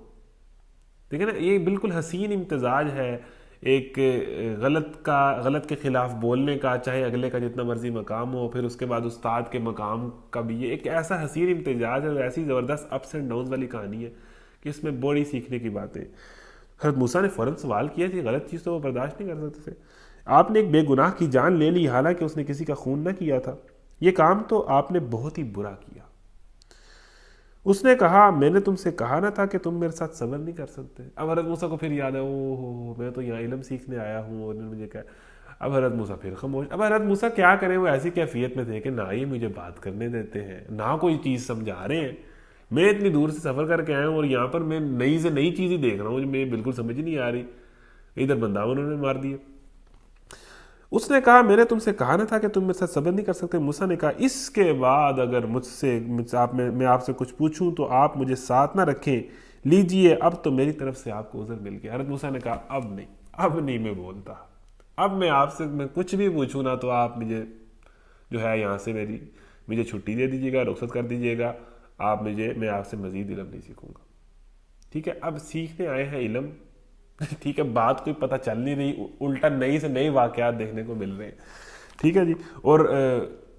ٹھیک ہے نا۔ یہ بالکل حسین امتزاج ہے ایک غلط کے خلاف بولنے کا، چاہے اگلے کا جتنا مرضی مقام ہو، پھر اس کے بعد استاد کے مقام کا بھی، یہ ایک ایسا حسین امتزاج ہے، ایسی زبردست اپس اینڈ ڈاؤنز والی کہانی ہے کہ اس میں بڑی سیکھنے کی باتیں۔ حضرت موسیٰ نے فوراً سوال کیا کہ غلط چیز تو وہ برداشت نہیں کر سکتے تھے، آپ نے ایک بے گناہ کی جان لے لی حالانکہ اس نے کسی کا خون نہ کیا تھا، یہ کام تو آپ نے بہت ہی برا کیا۔ اس نے کہا میں نے تم سے کہا نہ تھا کہ تم میرے ساتھ صبر نہیں کر سکتے۔ اب حضرت موسیٰ کو پھر یاد ہے، اوہ میں تو یہاں علم سیکھنے آیا ہوں اور انہوں نے مجھے کہا۔ اب حضرت موسیٰ پھر خاموش۔ اب حضرت موسیٰ کیا کریں، وہ ایسی کیفیت میں تھے کہ نہ یہ مجھے بات کرنے دیتے ہیں، نہ کوئی چیز سمجھا رہے ہیں، میں اتنی دور سے سفر کر کے آیا ہوں اور یہاں پر میں نئی سے نئی چیزیں دیکھ رہا ہوں، مجھے بالکل سمجھ نہیں آ رہی، ادھر بندہ انہوں نے مار دیا۔ اس نے کہا میں نے تم سے کہا نہ تھا کہ تم میرے ساتھ صبر نہیں کر سکتے۔ موسیٰ نے کہا اس کے بعد اگر میں آپ سے کچھ پوچھوں تو آپ مجھے ساتھ نہ رکھیں، لیجئے اب تو میری طرف سے آپ کو عذر مل گیا۔ حضرت موسیٰ نے کہا اب نہیں میں بولتا، اب میں آپ سے میں کچھ بھی پوچھوں نا تو آپ مجھے جو ہے یہاں سے مجھے چھٹی دے دیجیے گا، رخصت کر دیجیے گا، میں آپ سے مزید علم نہیں سیکھوں گا، ٹھیک ہے۔ اب سیکھنے آئے ہیں علم، ٹھیک ہے، بات کوئی پتہ چل نہیں رہی، الٹا نئی سے نئے واقعات دیکھنے کو مل رہے ہیں، ٹھیک ہے جی، اور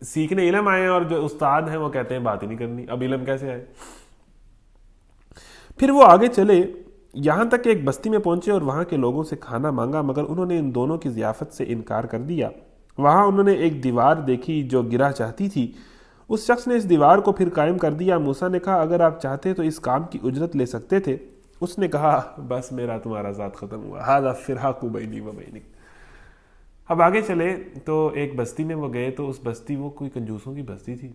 سیکھنے علم آئے ہیں اور جو استاد ہیں وہ کہتے ہیں بات ہی نہیں کرنی، اب علم کیسے آئے؟ پھر وہ آگے چلے یہاں تک کہ ایک بستی میں پہنچے اور وہاں کے لوگوں سے کھانا مانگا، مگر انہوں نے ان دونوں کی ضیافت سے انکار کر دیا۔ وہاں انہوں نے ایک دیوار دیکھی جو گرا چاہتی تھی، اس شخص نے اس دیوار کو پھر قائم کر دیا۔ موسیٰ نے کہا اگر آپ چاہتے تو اس کام کی اجرت لے سکتے تھے۔ اس نے کہا بس میرا تمہارا ساتھ ختم ہوا، ھذا فراق بینی و بینک۔ اب آگے چلے تو ایک بستی میں وہ گئے، تو اس بستی وہ کوئی کنجوسوں کی بستی تھی۔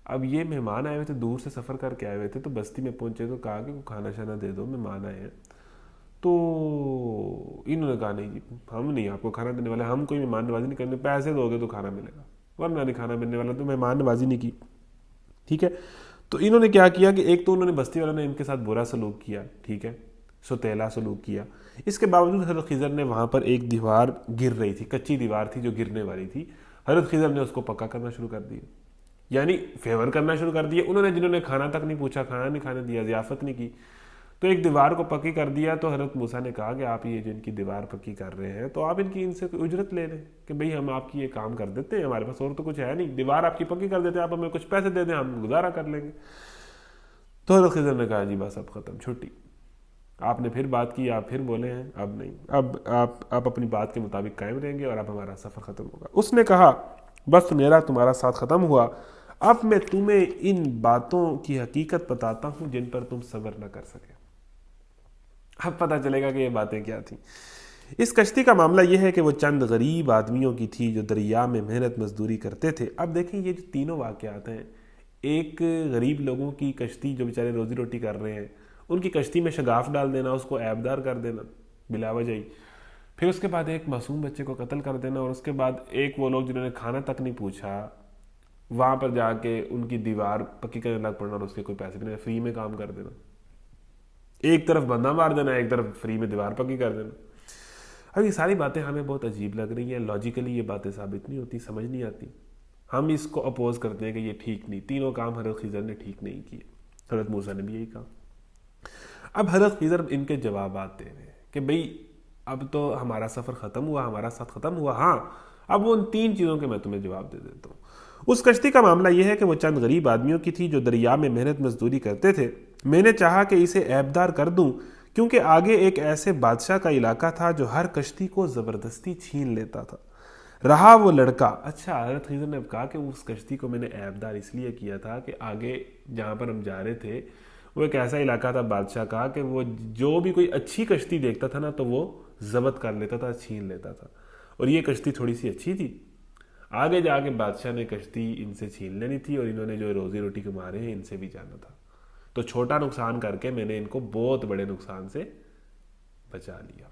اب یہ مہمان آئے ہوئے تھے، دور سے سفر کر کے آئے ہوئے تھے، تو بستی میں پہنچے تو کہا کہ کھانا شانا دے دو، مہمان آئے ہیں۔ تو انہوں نے کہا نہیں جی ہم نہیں آپ کو کھانا دینے والے، ہم کوئی مہمان نوازی نہیں کرنے، پیسے دو گے تو کھانا ملے گا، ورنہ نہیں کھانا ملنے والا، تو مہمان نوازی نہیں کی، ٹھیک ہے۔ تو انہوں نے کیا کیا کہ ایک تو انہوں نے بستی والوں نے ان کے ساتھ برا سلوک کیا، ٹھیک ہے، سوتیلا سلوک کیا۔ اس کے باوجود حضرت خضر نے وہاں پر ایک دیوار گر رہی تھی، کچی دیوار تھی جو گرنے والی تھی، حضرت خضر نے اس کو پکا کرنا شروع کر دیا، یعنی فیور کرنا شروع کر دیا۔ انہوں نے جنہوں نے کھانا تک نہیں پوچھا، کھانا نہیں کھانے دیا، ضیافت نہیں کی، تو ایک دیوار کو پکی کر دیا تو حضرت موسیٰ نے کہا کہ آپ یہ جو ان کی دیوار پکی کر رہے ہیں تو آپ ان سے کوئی اجرت لے لیں کہ بھئی ہم آپ کی یہ کام کر دیتے ہیں، ہمارے پاس اور تو کچھ ہے نہیں، دیوار آپ کی پکی کر دیتے ہیں، آپ ہمیں کچھ پیسے دے دیں، ہم گزارا کر لیں گے۔ تو حضرت خضر نے کہا جی بس اب ختم، چھٹی، آپ نے پھر بات کی، آپ پھر بولے ہیں، اب نہیں، اب آپ اپنی بات کے مطابق قائم رہیں گے اور اب ہمارا سفر ختم ہوگا۔ اس نے کہا بس میرا تمہارا ساتھ ختم ہوا، اب میں تمہیں ان باتوں کی حقیقت بتاتا ہوں جن پر تم صبر نہ کر سکے۔ اب پتہ چلے گا کہ یہ باتیں کیا تھیں۔ اس کشتی کا معاملہ یہ ہے کہ وہ چند غریب آدمیوں کی تھی جو دریا میں محنت مزدوری کرتے تھے۔ اب دیکھیں یہ جو تینوں واقعات ہیں، ایک غریب لوگوں کی کشتی جو بیچارے روزی روٹی کر رہے ہیں، ان کی کشتی میں شگاف ڈال دینا، اس کو عیبدار کر دینا بلا وجہ ہی، پھر اس کے بعد ایک معصوم بچے کو قتل کر دینا، اور اس کے بعد ایک وہ لوگ جنہوں نے کھانا تک نہیں پوچھا وہاں پر جا کے ان کی دیوار پکی کرنے لگ پڑنا اور اس کے کوئی پیسے بھی نہیں، فری میں کام کر دینا، ایک طرف بندہ مار دینا، ایک طرف فری میں دیوار پکی کر دینا۔ اب یہ ساری باتیں ہمیں بہت عجیب لگ رہی ہیں، لاجیکلی یہ باتیں ثابت نہیں ہوتی، سمجھ نہیں آتی، ہم اس کو اپوز کرتے ہیں کہ یہ ٹھیک نہیں، تینوں کام حضرت خضر نے ٹھیک نہیں کیے، حضرت موسیٰ نے بھی یہی کہا۔ اب حضرت خضر ان کے جوابات دے رہے ہیں کہ بھئی اب تو ہمارا سفر ختم ہوا، ہمارا ساتھ ختم ہوا، ہاں اب وہ ان تین چیزوں کے میں تمہیں جواب دے دیتا ہوں۔ اس کشتی کا معاملہ یہ ہے کہ وہ چند غریب آدمیوں کی تھی جو دریا میں محنت مزدوری کرتے تھے، میں نے چاہا کہ اسے عیبدار کر دوں کیونکہ آگے ایک ایسے بادشاہ کا علاقہ تھا جو ہر کشتی کو زبردستی چھین لیتا تھا۔ رہا وہ لڑکا، اچھا حضرت خضر نے کہا کہ اس کشتی کو میں نے عیبدار اس لیے کیا تھا کہ آگے جہاں پر ہم جا رہے تھے وہ ایک ایسا علاقہ تھا بادشاہ کا کہ وہ جو بھی کوئی اچھی کشتی دیکھتا تھا نا تو وہ ضبط کر لیتا تھا، چھین لیتا تھا، اور یہ کشتی تھوڑی سی اچھی تھی، آگے جا کے بادشاہ نے کشتی ان سے چھین لینی تھی اور انہوں نے جو روزی روٹی کما رہے ہیں ان سے بھی جانا تھا، تو چھوٹا نقصان کر کے میں نے ان کو بہت بڑے نقصان سے بچا لیا۔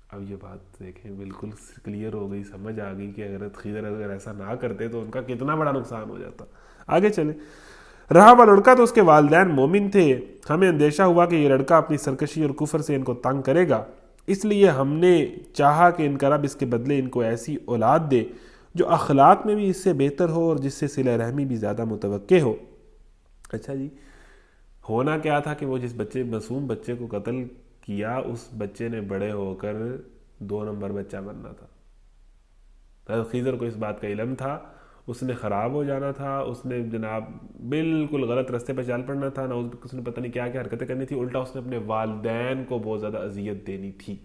اب یہ بات دیکھیں بالکل کلیئر ہو گئی، سمجھ آ گئی کہ حضرت خضر اگر ایسا نہ کرتے تو ان کا کتنا بڑا نقصان ہو جاتا۔ آگے چلیں۔ رہا وہ لڑکا تو اس کے والدین مومن تھے، ہمیں اندیشہ ہوا کہ یہ لڑکا اپنی سرکشی اور کفر سے ان کو تنگ کرے گا، اس لیے ہم نے چاہا کہ ان کا رب اس کے بدلے ان کو ایسی اولاد دے جو اخلاق میں بھی اس سے بہتر ہو اور جس سے صلہ رحمی بھی زیادہ متوقع ہو۔ اچھا جی، ہونا کیا تھا کہ وہ جس معصوم بچے کو قتل کیا اس بچے نے بڑے ہو کر 2 نمبر بچہ بننا تھا۔ حضرت خضر کو اس بات کا علم تھا، اس نے خراب ہو جانا تھا، اس نے جناب بالکل غلط راستے پہ چل پڑنا تھا، نہ اس نے پتہ نہیں کیا کیا حرکتیں کرنی تھی، الٹا اس نے اپنے والدین کو بہت زیادہ اذیت دینی تھی۔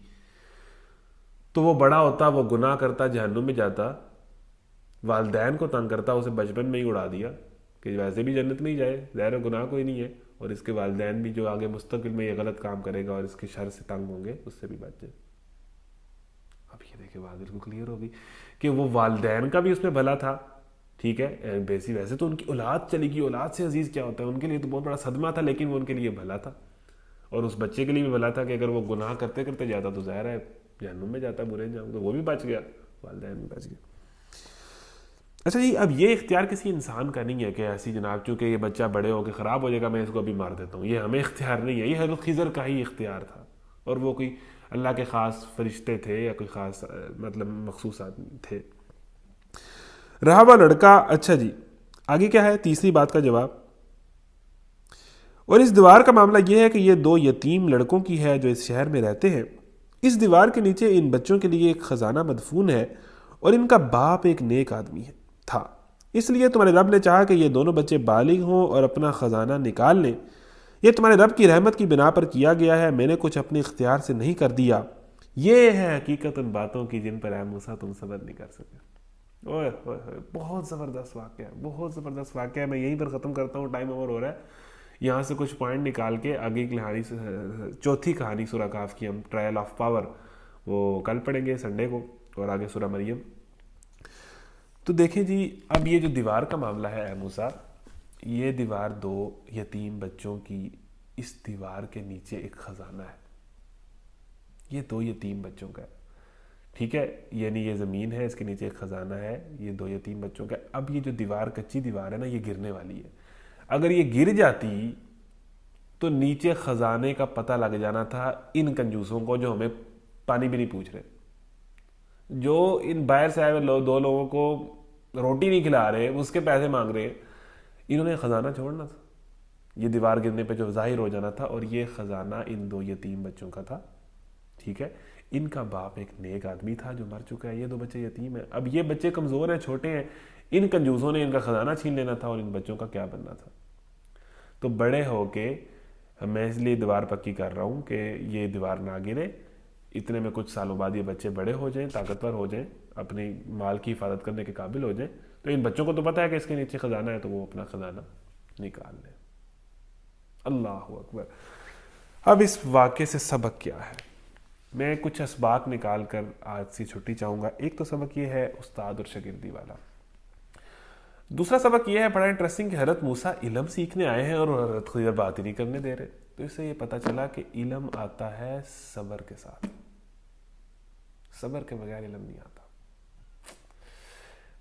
تو وہ بڑا ہوتا، وہ گناہ کرتا، جہنم میں جاتا، والدین کو تنگ کرتا، اسے بچپن میں ہی اڑا دیا کہ ویسے بھی جنت نہیں جائے، ظاہر گناہ کوئی نہیں ہے، اور اس کے والدین بھی جو آگے مستقبل میں یہ غلط کام کرے گا اور اس کے شر سے تنگ ہوں گے اس سے بھی بچ جائے۔ اب یہ دیکھیں بات بالکل کلیئر ہوگی کہ وہ والدین کا بھی اس میں بھلا تھا، ٹھیک ہے، ویسے تو ان کی اولاد چلی گئی، اولاد سے عزیز کیا ہوتا ہے، ان کے لیے تو بہت بڑا صدمہ تھا، لیکن وہ ان کے لیے بھلا تھا، اور اس بچے کے لیے بھی بھلا تھا کہ اگر وہ گناہ کرتے کرتے جاتا تو ظاہر ہے جہنم میں جاتا، برے جاؤں، تو وہ بھی بچ گیا، والدین بھی بچ گئے۔ اچھا جی، اب یہ اختیار کسی انسان کا نہیں ہے کہ ایسی جناب چونکہ یہ بچہ بڑے ہو کے خراب ہو جائے گا میں اس کو ابھی مار دیتا ہوں، یہ ہمیں اختیار نہیں ہے، یہ حضرت خضر کا ہی اختیار تھا، اور وہ کوئی اللہ کے خاص فرشتے تھے یا کوئی خاص مطلب مخصوص آدمی تھے۔ رہا وہ لڑکا، اچھا جی آگے کیا ہے، تیسری بات کا جواب، اور اس دیوار کا معاملہ یہ ہے کہ یہ 2 یتیم لڑکوں کی ہے جو اس شہر میں رہتے ہیں، اس دیوار کے نیچے ان بچوں کے لیے ایک خزانہ مدفون ہے اور ان کا باپ ایک نیک آدمی تھا، اس لیے تمہارے رب نے چاہا کہ یہ دونوں بچے بالغ ہوں اور اپنا خزانہ نکال لیں، یہ تمہارے رب کی رحمت کی بنا پر کیا گیا ہے، میں نے کچھ اپنے اختیار سے نہیں کر دیا، یہ ہے حقیقت ان باتوں کی جن پر اے موسیٰ تم صبر نہیں کر سکے۔ اوہ بہت زبردست واقعہ ہے، بہت زبردست واقعہ ہے، میں یہیں پر ختم کرتا ہوں، ٹائم اوور ہو رہا ہے، یہاں سے کچھ پوائنٹ نکال کے آگے کی کہانی، چوتھی کہانی سورہ کہف کی ہم ٹرائل آف پاور وہ کل پڑھیں گے سنڈے کو، اور آگے سورہ مریم۔ تو دیکھیں جی، اب یہ جو دیوار کا معاملہ ہے اے موسیٰ، یہ دیوار 2 یتیم بچوں کی، اس دیوار کے نیچے ایک خزانہ ہے، یہ 2 یتیم بچوں کا ہے، ٹھیک ہے، یعنی یہ زمین ہے، اس کے نیچے ایک خزانہ ہے، یہ 2 یتیم بچوں کا ہے۔ اب یہ جو دیوار کچی دیوار ہے نا، یہ گرنے والی ہے، اگر یہ گر جاتی تو نیچے خزانے کا پتہ لگ جانا تھا ان کنجوسوں کو جو ہمیں پانی بھی نہیں پوچھ رہے، جو ان باہر سے آئے ہوئے 2 لوگوں کو روٹی نہیں کھلا رہے، اس کے پیسے مانگ رہے، انہوں نے خزانہ چھوڑنا تھا، یہ دیوار گرنے پہ جو ظاہر ہو جانا تھا، اور یہ خزانہ ان 2 یتیم بچوں کا تھا، ٹھیک ہے. ان کا باپ ایک نیک آدمی تھا جو مر چکا ہے، یہ 2 بچے یتیم ہیں. اب یہ بچے کمزور ہیں، چھوٹے ہیں، ان کنجوسوں نے ان کا خزانہ چھین لینا تھا اور ان بچوں کا کیا بننا تھا. تو بڑے ہو کے میں اس لیے دیوار پکی کر رہا ہوں کہ یہ دیوار نہ گرے، اتنے میں کچھ سالوں بعد یہ بچے بڑے ہو جائیں، طاقتور ہو جائیں، اپنی مال کی حفاظت کرنے کے قابل ہو جائیں، تو ان بچوں کو تو پتہ ہے کہ اس کے نیچے خزانہ ہے، تو وہ اپنا خزانہ نکال لیں. اللہ اکبر. اب اس واقعے سے سبق کیا ہے؟ میں کچھ اسباق نکال کر آج سے چھٹی چاہوں گا. ایک تو سبق یہ ہے استاد اور شاگردی والا. دوسرا سبق یہ ہے بڑا انٹرسٹنگ کہ حضرت موسیٰ علم سیکھنے آئے ہیں اور حضرت خضر بات ہی نہیں کرنے دے رہے. تو اس سے یہ پتہ چلا کہ علم آتا ہے صبر کے ساتھ، صبر کے بغیر علم نہیں آتا.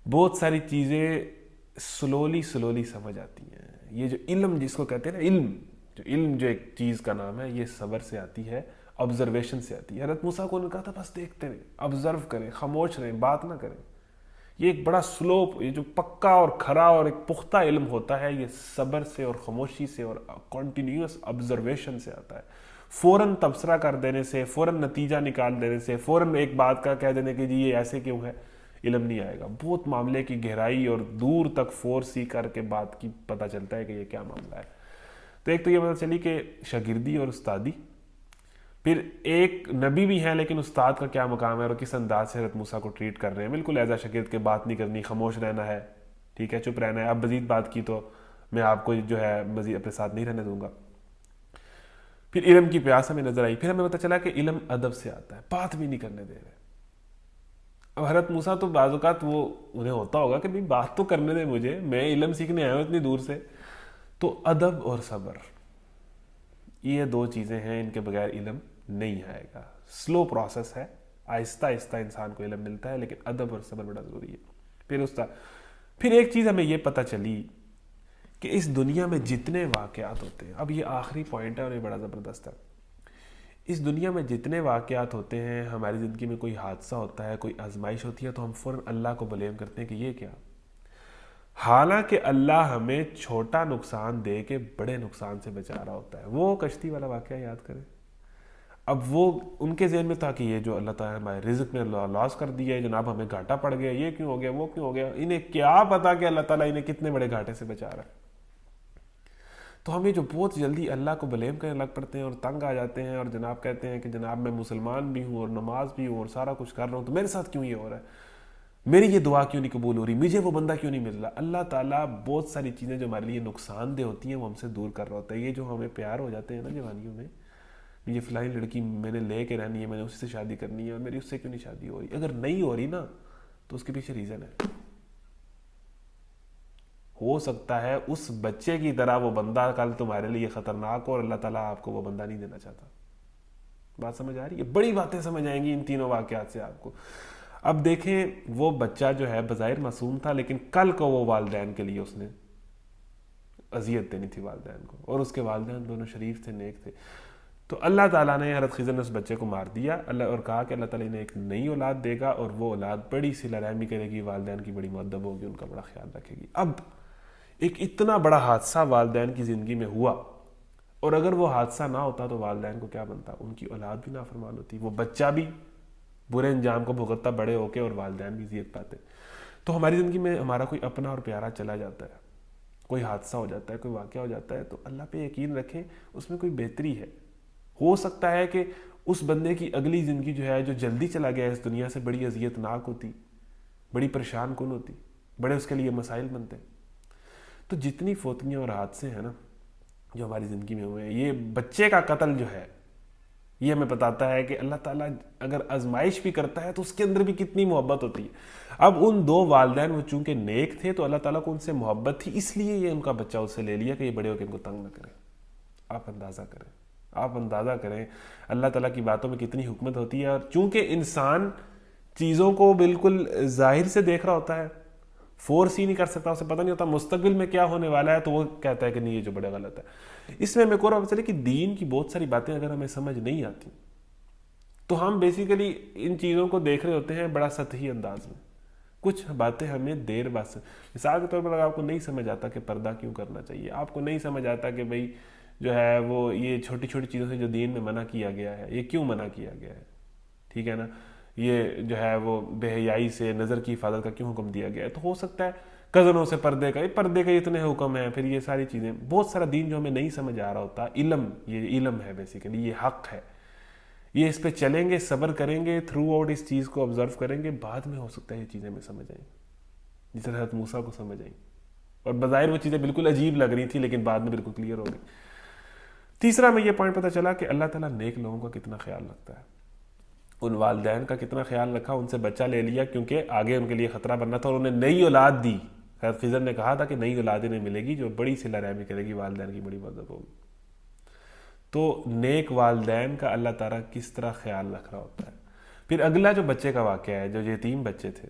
بہت ساری چیزیں سلولی سمجھ آتی ہیں. یہ جو علم جس کو کہتے ہیں نا، علم جو ایک چیز کا نام ہے، یہ صبر سے آتی ہے، آبزرویشن سے آتی ہے. حضرت موسیٰ کو انہوں نے کہا تھا بس دیکھتے رہیں، آبزرو کریں، خاموش رہیں، بات نہ کریں. یہ ایک بڑا سلوپ، یہ جو پکا اور کھرا اور ایک پختہ علم ہوتا ہے، یہ صبر سے اور خاموشی سے اور کنٹینیوس آبزرویشن سے آتا ہے. فوراً تبصرہ کر دینے سے، فوراً نتیجہ نکال دینے سے، فوراً ایک بات کا کہہ دینے کہ جی یہ ایسے کیوں ہے، علم نہیں آئے گا. بہت معاملے کی گہرائی اور دور تک فورسی کر کے بات کی پتہ چلتا ہے کہ یہ کیا معاملہ ہے. تو ایک تو یہ پتہ چلی کہ شاگردی اور استادی. پھر ایک نبی بھی ہیں لیکن استاد کا کیا مقام ہے اور کس انداز سے حضرت موسیٰ کو ٹریٹ کر رہے ہیں. بالکل ایز اے شاگرد کے بات نہیں کرنی، خاموش رہنا ہے، ٹھیک ہے، چپ رہنا ہے. اب مزید بات کی تو میں آپ کو جو ہے مزید اپنے ساتھ نہیں رہنے دوں گا. پھر علم کی پیاس ہمیں نظر آئی. پھر ہمیں پتہ چلا کہ علم ادب سے آتا ہے، بات بھی نہیں کرنے دے رہے. اب حضرت موسیٰ تو بعض اوقات وہ انہیں ہوتا ہوگا کہ بھئی بات تو کرنے دیں مجھے، میں علم سیکھنے آیا ہوں اتنی دور سے. تو ادب اور صبر، یہ 2 چیزیں ہیں، ان کے بغیر علم نہیں آئے گا. سلو پروسیس ہے، آہستہ آہستہ انسان کو علم ملتا ہے، لیکن ادب اور صبر بڑا ضروری ہے. پھر ایک چیز ہمیں یہ پتہ چلی کہ اس دنیا میں جتنے واقعات ہوتے ہیں، اب یہ آخری پوائنٹ ہے اور یہ بڑا زبردست ہے. اس دنیا میں جتنے واقعات ہوتے ہیں، ہماری زندگی میں کوئی حادثہ ہوتا ہے، کوئی آزمائش ہوتی ہے، تو ہم فوراً اللہ کو بلیم کرتے ہیں کہ یہ کیا. حالانکہ اللہ ہمیں چھوٹا نقصان دے کے بڑے نقصان سے بچا رہا ہوتا ہے. وہ کشتی والا واقعہ یاد کریں. اب وہ ان کے ذہن میں تھا کہ یہ جو اللہ تعالیٰ نے ہمارے رزق میں لاس کر دیا ہے، جناب ہمیں گھاٹا پڑ گیا، یہ کیوں ہو گیا، وہ کیوں ہو گیا. انہیں کیا پتا کہ اللہ تعالیٰ انہیں کتنے بڑے گھاٹے سے بچا رہا ہے. تو ہمیں جو بہت جلدی اللہ کو بلیم کرنے لگ پڑتے ہیں اور تنگ آ جاتے ہیں اور جناب کہتے ہیں کہ جناب میں مسلمان بھی ہوں اور نماز بھی ہوں اور سارا کچھ کر رہا ہوں، تو میرے ساتھ کیوں یہ ہو رہا ہے، میری یہ دعا کیوں نہیں قبول ہو رہی، مجھے وہ بندہ کیوں نہیں مل رہا. اللہ تعالیٰ بہت ساری چیزیں جو ہمارے لیے نقصان دہ ہوتی ہیں وہ ہم سے دور کر رہا ہوتا ہے. یہ جو ہمیں پیار ہو جاتے ہیں نا جوانیوں میں، یہ فلاں لڑکی میں نے لے کے رہنی ہے، میں نے اسی سے شادی کرنی ہے، اور میری اس سے کیوں نہیں شادی ہو رہی. اگر نہیں ہو رہی نا تو اس کے پیچھے ریزن ہے. ہو سکتا ہے اس بچے کی طرح وہ بندہ کل تمہارے لیے خطرناک ہو اور اللہ تعالیٰ آپ کو وہ بندہ نہیں دینا چاہتا. بات سمجھ آ رہی ہے؟ بڑی باتیں سمجھ آئیں گی ان تینوں واقعات سے آپ کو. اب دیکھیں وہ بچہ جو ہے بظاہر معصوم تھا، لیکن کل کو وہ والدین کے لیے اس نے اذیت دینی تھی والدین کو، اور اس کے والدین دونوں شریف تھے، نیک تھے. تو اللہ تعالیٰ نے حضرت خضر نے اس بچے کو مار دیا اور کہا کہ اللہ تعالیٰ نے ایک نئی اولاد دے گا اور وہ اولاد بڑی صلہ رحمی کرے گی، والدین کی بڑی مؤدب ہوگی، ان کا بڑا خیال رکھے گی. اب ایک اتنا بڑا حادثہ والدین کی زندگی میں ہوا، اور اگر وہ حادثہ نہ ہوتا تو والدین کو کیا بنتا، ان کی اولاد بھی نافرمان ہوتی، وہ بچہ بھی برے انجام کو بھگتتا بڑے ہو کے، اور والدین بھی اذیت پاتے. تو ہماری زندگی میں ہمارا کوئی اپنا اور پیارا چلا جاتا ہے، کوئی حادثہ ہو جاتا ہے، کوئی واقعہ ہو جاتا ہے، تو اللہ پہ یقین رکھیں اس میں کوئی بہتری ہے. ہو سکتا ہے کہ اس بندے کی اگلی زندگی جو ہے، جو جلدی چلا گیا اس دنیا سے، بڑی اذیت ناک ہوتی، بڑی پریشان کن ہوتی، بڑے اس کے لیے مسائل بنتے. تو جتنی فوتیاں اور حادثے ہیں نا جو ہماری زندگی میں ہوئے ہیں، یہ بچے کا قتل جو ہے یہ ہمیں بتاتا ہے کہ اللہ تعالیٰ اگر آزمائش بھی کرتا ہے تو اس کے اندر بھی کتنی محبت ہوتی ہے. اب ان 2 والدین وہ چونکہ نیک تھے تو اللہ تعالیٰ کو ان سے محبت تھی، اس لیے یہ ان کا بچہ اس سے لے لیا کہ یہ بڑے ہو کے ان کو تنگ نہ کریں. آپ اندازہ کریں اللہ تعالیٰ کی باتوں میں کتنی حکمت ہوتی ہے. اور چونکہ انسان چیزوں کو بالکل ظاہر سے دیکھ رہا ہوتا ہے، فورس ہی نہیں کر سکتا، اسے پتہ نہیں ہوتا مستقبل میں کیا ہونے والا ہے، تو وہ کہتا ہے کہ نہیں یہ جو بڑا غلط ہے. اس میں ایک اور بات چلے کہ دین کی بہت ساری باتیں اگر ہمیں سمجھ نہیں آتی تو ہم بیسیکلی ان چیزوں کو دیکھ رہے ہوتے ہیں بڑا سطحی انداز میں. کچھ باتیں ہمیں دیر بعد سے، مثال کے طور پر اگر آپ کو نہیں سمجھ آتا کہ پردہ کیوں کرنا چاہیے، آپ کو نہیں سمجھ آتا کہ بھئی جو ہے وہ یہ چھوٹی چھوٹی چیزوں سے جو دین میں منع کیا گیا ہے یہ کیوں منع کیا گیا ہے، ٹھیک ہے نا، یہ جو ہے وہ بے حیائی سے نظر کی حفاظت کا کیوں حکم دیا گیا ہے، تو ہو سکتا ہے کزنوں سے پردے کا، یہ پردے کے اتنے حکم ہیں، پھر یہ ساری چیزیں، بہت سارا دین جو ہمیں نہیں سمجھ آ رہا ہوتا، علم، یہ علم ہے بیسیکلی، یہ حق ہے، یہ اس پہ چلیں گے، صبر کریں گے، تھرو آؤٹ اس چیز کو آبزرو کریں گے، بعد میں ہو سکتا ہے یہ چیزیں ہمیں سمجھ آئیں، جس طرح حضرت موسیٰ کو سمجھ آئیں، اور بظاہر وہ چیزیں بالکل عجیب لگ رہی تھی لیکن بعد میں بالکل کلیئر ہو گئی۔ تیسرا میں یہ پوائنٹ پتہ چلا کہ اللہ تعالیٰ نیک لوگوں کا کتنا خیال رکھتا ہے، ان والدین کا کتنا خیال رکھا، ان سے بچہ لے لیا کیونکہ آگے ان کے لیے خطرہ بننا تھا، اور انہیں نئی اولاد دی، حضرت خضر نے کہا تھا کہ نئی اولاد انہیں ملے گی جو بڑی صلہ رحمی کرے گی، والدین کی بڑی مدد ہوگی۔ تو نیک والدین کا اللہ تعالیٰ کس طرح خیال رکھ رہا ہوتا ہے۔ پھر اگلا جو بچے کا واقعہ ہے، جو یتیم بچے تھے،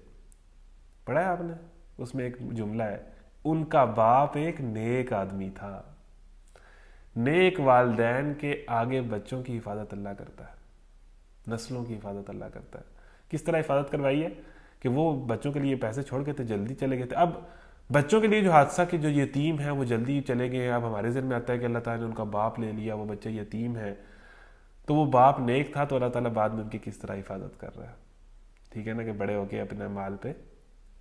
پڑھا ہے آپ نے، اس میں ایک جملہ ہے، ان کا باپ ایک نیک آدمی تھا۔ نیک والدین کے آگے بچوں کی حفاظت اللہ کرتا ہے، نسلوں کی حفاظت اللہ کرتا ہے۔ کس طرح حفاظت کروائی ہے کہ وہ بچوں کے لیے پیسے چھوڑ کے تھے، جلدی چلے گئے تھے، اب بچوں کے لیے جو حادثہ کہ جو یتیم ہیں وہ جلدی چلے گئے ہیں، اب ہمارے ذہن میں آتا ہے کہ اللہ تعالیٰ نے ان کا باپ لے لیا، وہ بچہ یتیم ہے، تو وہ باپ نیک تھا تو اللہ تعالیٰ بعد میں ان کی کس طرح حفاظت کر رہا ہے، ٹھیک ہے نا، کہ بڑے ہو کے اپنے مال پہ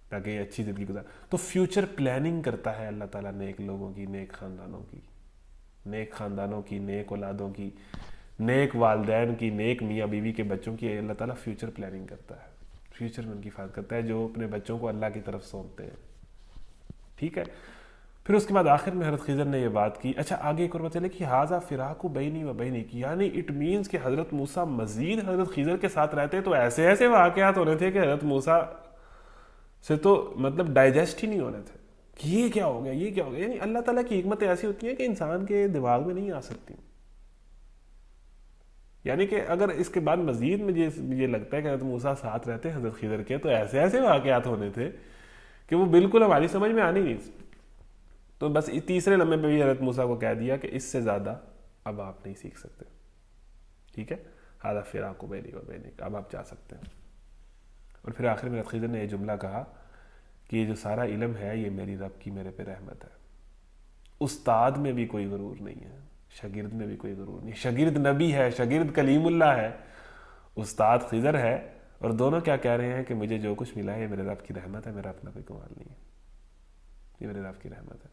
تاکہ یہ اچھی زندگی گزار، تو فیوچر پلاننگ کرتا ہے اللہ تعالیٰ نیک لوگوں کی، نیک خاندانوں کی، نیک خاندانوں کی، نیک اولادوں کی، نیک والدین کی، نیک میاں بیوی کے بچوں کی، اللہ تعالیٰ فیوچر پلاننگ کرتا ہے، فیوچر میں ان کی حفاظت کرتا ہے جو اپنے بچوں کو اللہ کی طرف سونپتے ہیں، ٹھیک ہے۔ پھر اس کے بعد آخر میں حضرت خضر نے یہ بات کی، اچھا آگے ایک اور بات چلے کہ ھذا فراق بینی و بینک، یعنی اٹ مینس کہ حضرت موسیٰ مزید حضرت خضر کے ساتھ رہتے تو ایسے ایسے واقعات ہونے تھے کہ حضرت موسیٰ سے تو مطلب ڈائجسٹ ہی نہیں ہونے تھے کہ یہ کیا ہو گیا، یہ کیا ہو گیا، یعنی اللہ تعالیٰ کی حکمتیں ایسی ہوتی ہیں کہ انسان کے دماغ میں نہیں آ سکتی، یعنی کہ اگر اس کے بعد مزید مجھے لگتا ہے کہ حضرت موسیٰ ساتھ رہتے حضرت خضر کے تو ایسے ایسے واقعات ہونے تھے کہ وہ بالکل ہماری سمجھ میں آنی نہیں، تو بس تیسرے لمحے پہ بھی حضرت موسیٰ کو کہہ دیا کہ اس سے زیادہ اب آپ نہیں سیکھ سکتے، ٹھیک ہے، ھذا فراق بینی و بینک، اب آپ جا سکتے ہیں۔ اور پھر آخر میں حضرت خضر نے یہ جملہ کہا کہ یہ جو سارا علم ہے یہ میری رب کی میرے پہ رحمت ہے، استاد میں بھی کوئی غرور نہیں ہے، شاگرد میں بھی کوئی غرور نہیں، شاگرد نبی ہے، شاگرد کلیم اللہ ہے، استاد خضر ہے، اور دونوں کیا کہہ رہے ہیں کہ مجھے جو کچھ ملا ہے یہ میرے رب کی رحمت ہے، میرا اپنا کوئی کمال نہیں ہے، یہ میرے رب کی رحمت ہے۔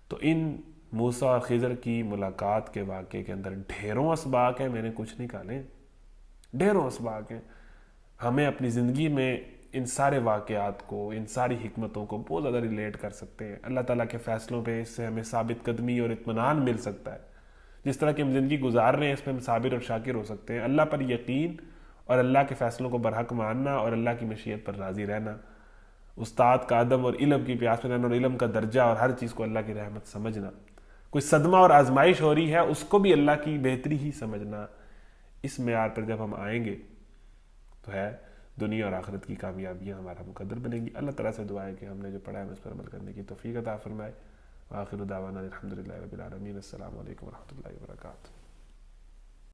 تو ان موسیٰ اور خضر کی ملاقات کے واقعے کے اندر ڈھیروں اسباق ہیں، میں نے کچھ نہیں کہا، ڈھیروں اسباق ہیں، ہمیں اپنی زندگی میں ان سارے واقعات کو، ان ساری حکمتوں کو بہت زیادہ ریلیٹ کر سکتے ہیں، اللہ تعالیٰ کے فیصلوں پہ اس سے ہمیں ثابت قدمی اور اطمینان مل سکتا ہے، جس طرح کی ہم زندگی گزار رہے ہیں اس پہ ہم صابر اور شاکر ہو سکتے ہیں، اللہ پر یقین اور اللہ کے فیصلوں کو برحق ماننا اور اللہ کی مشیت پر راضی رہنا، استاد کا ادب اور علم کی پیاس میں رہنا اور علم کا درجہ اور ہر چیز کو اللہ کی رحمت سمجھنا، کوئی صدمہ اور آزمائش ہو رہی ہے اس کو بھی اللہ کی بہتری ہی سمجھنا، اس معیار پر جب ہم آئیں گے تو ہے دنیا اور آخرت کی کامیابیاں ہمارا مقدر بنیں گی۔ اللہ تعالیٰ سے دعا ہے کہ ہم نے جو پڑھا ہے اس پر عمل کرنے کی توفیق عطا فرمائے۔ وآخر دعوانا الحمدللہ رب العالمین۔ السلام علیکم ورحمۃ اللہ وبرکاتہ۔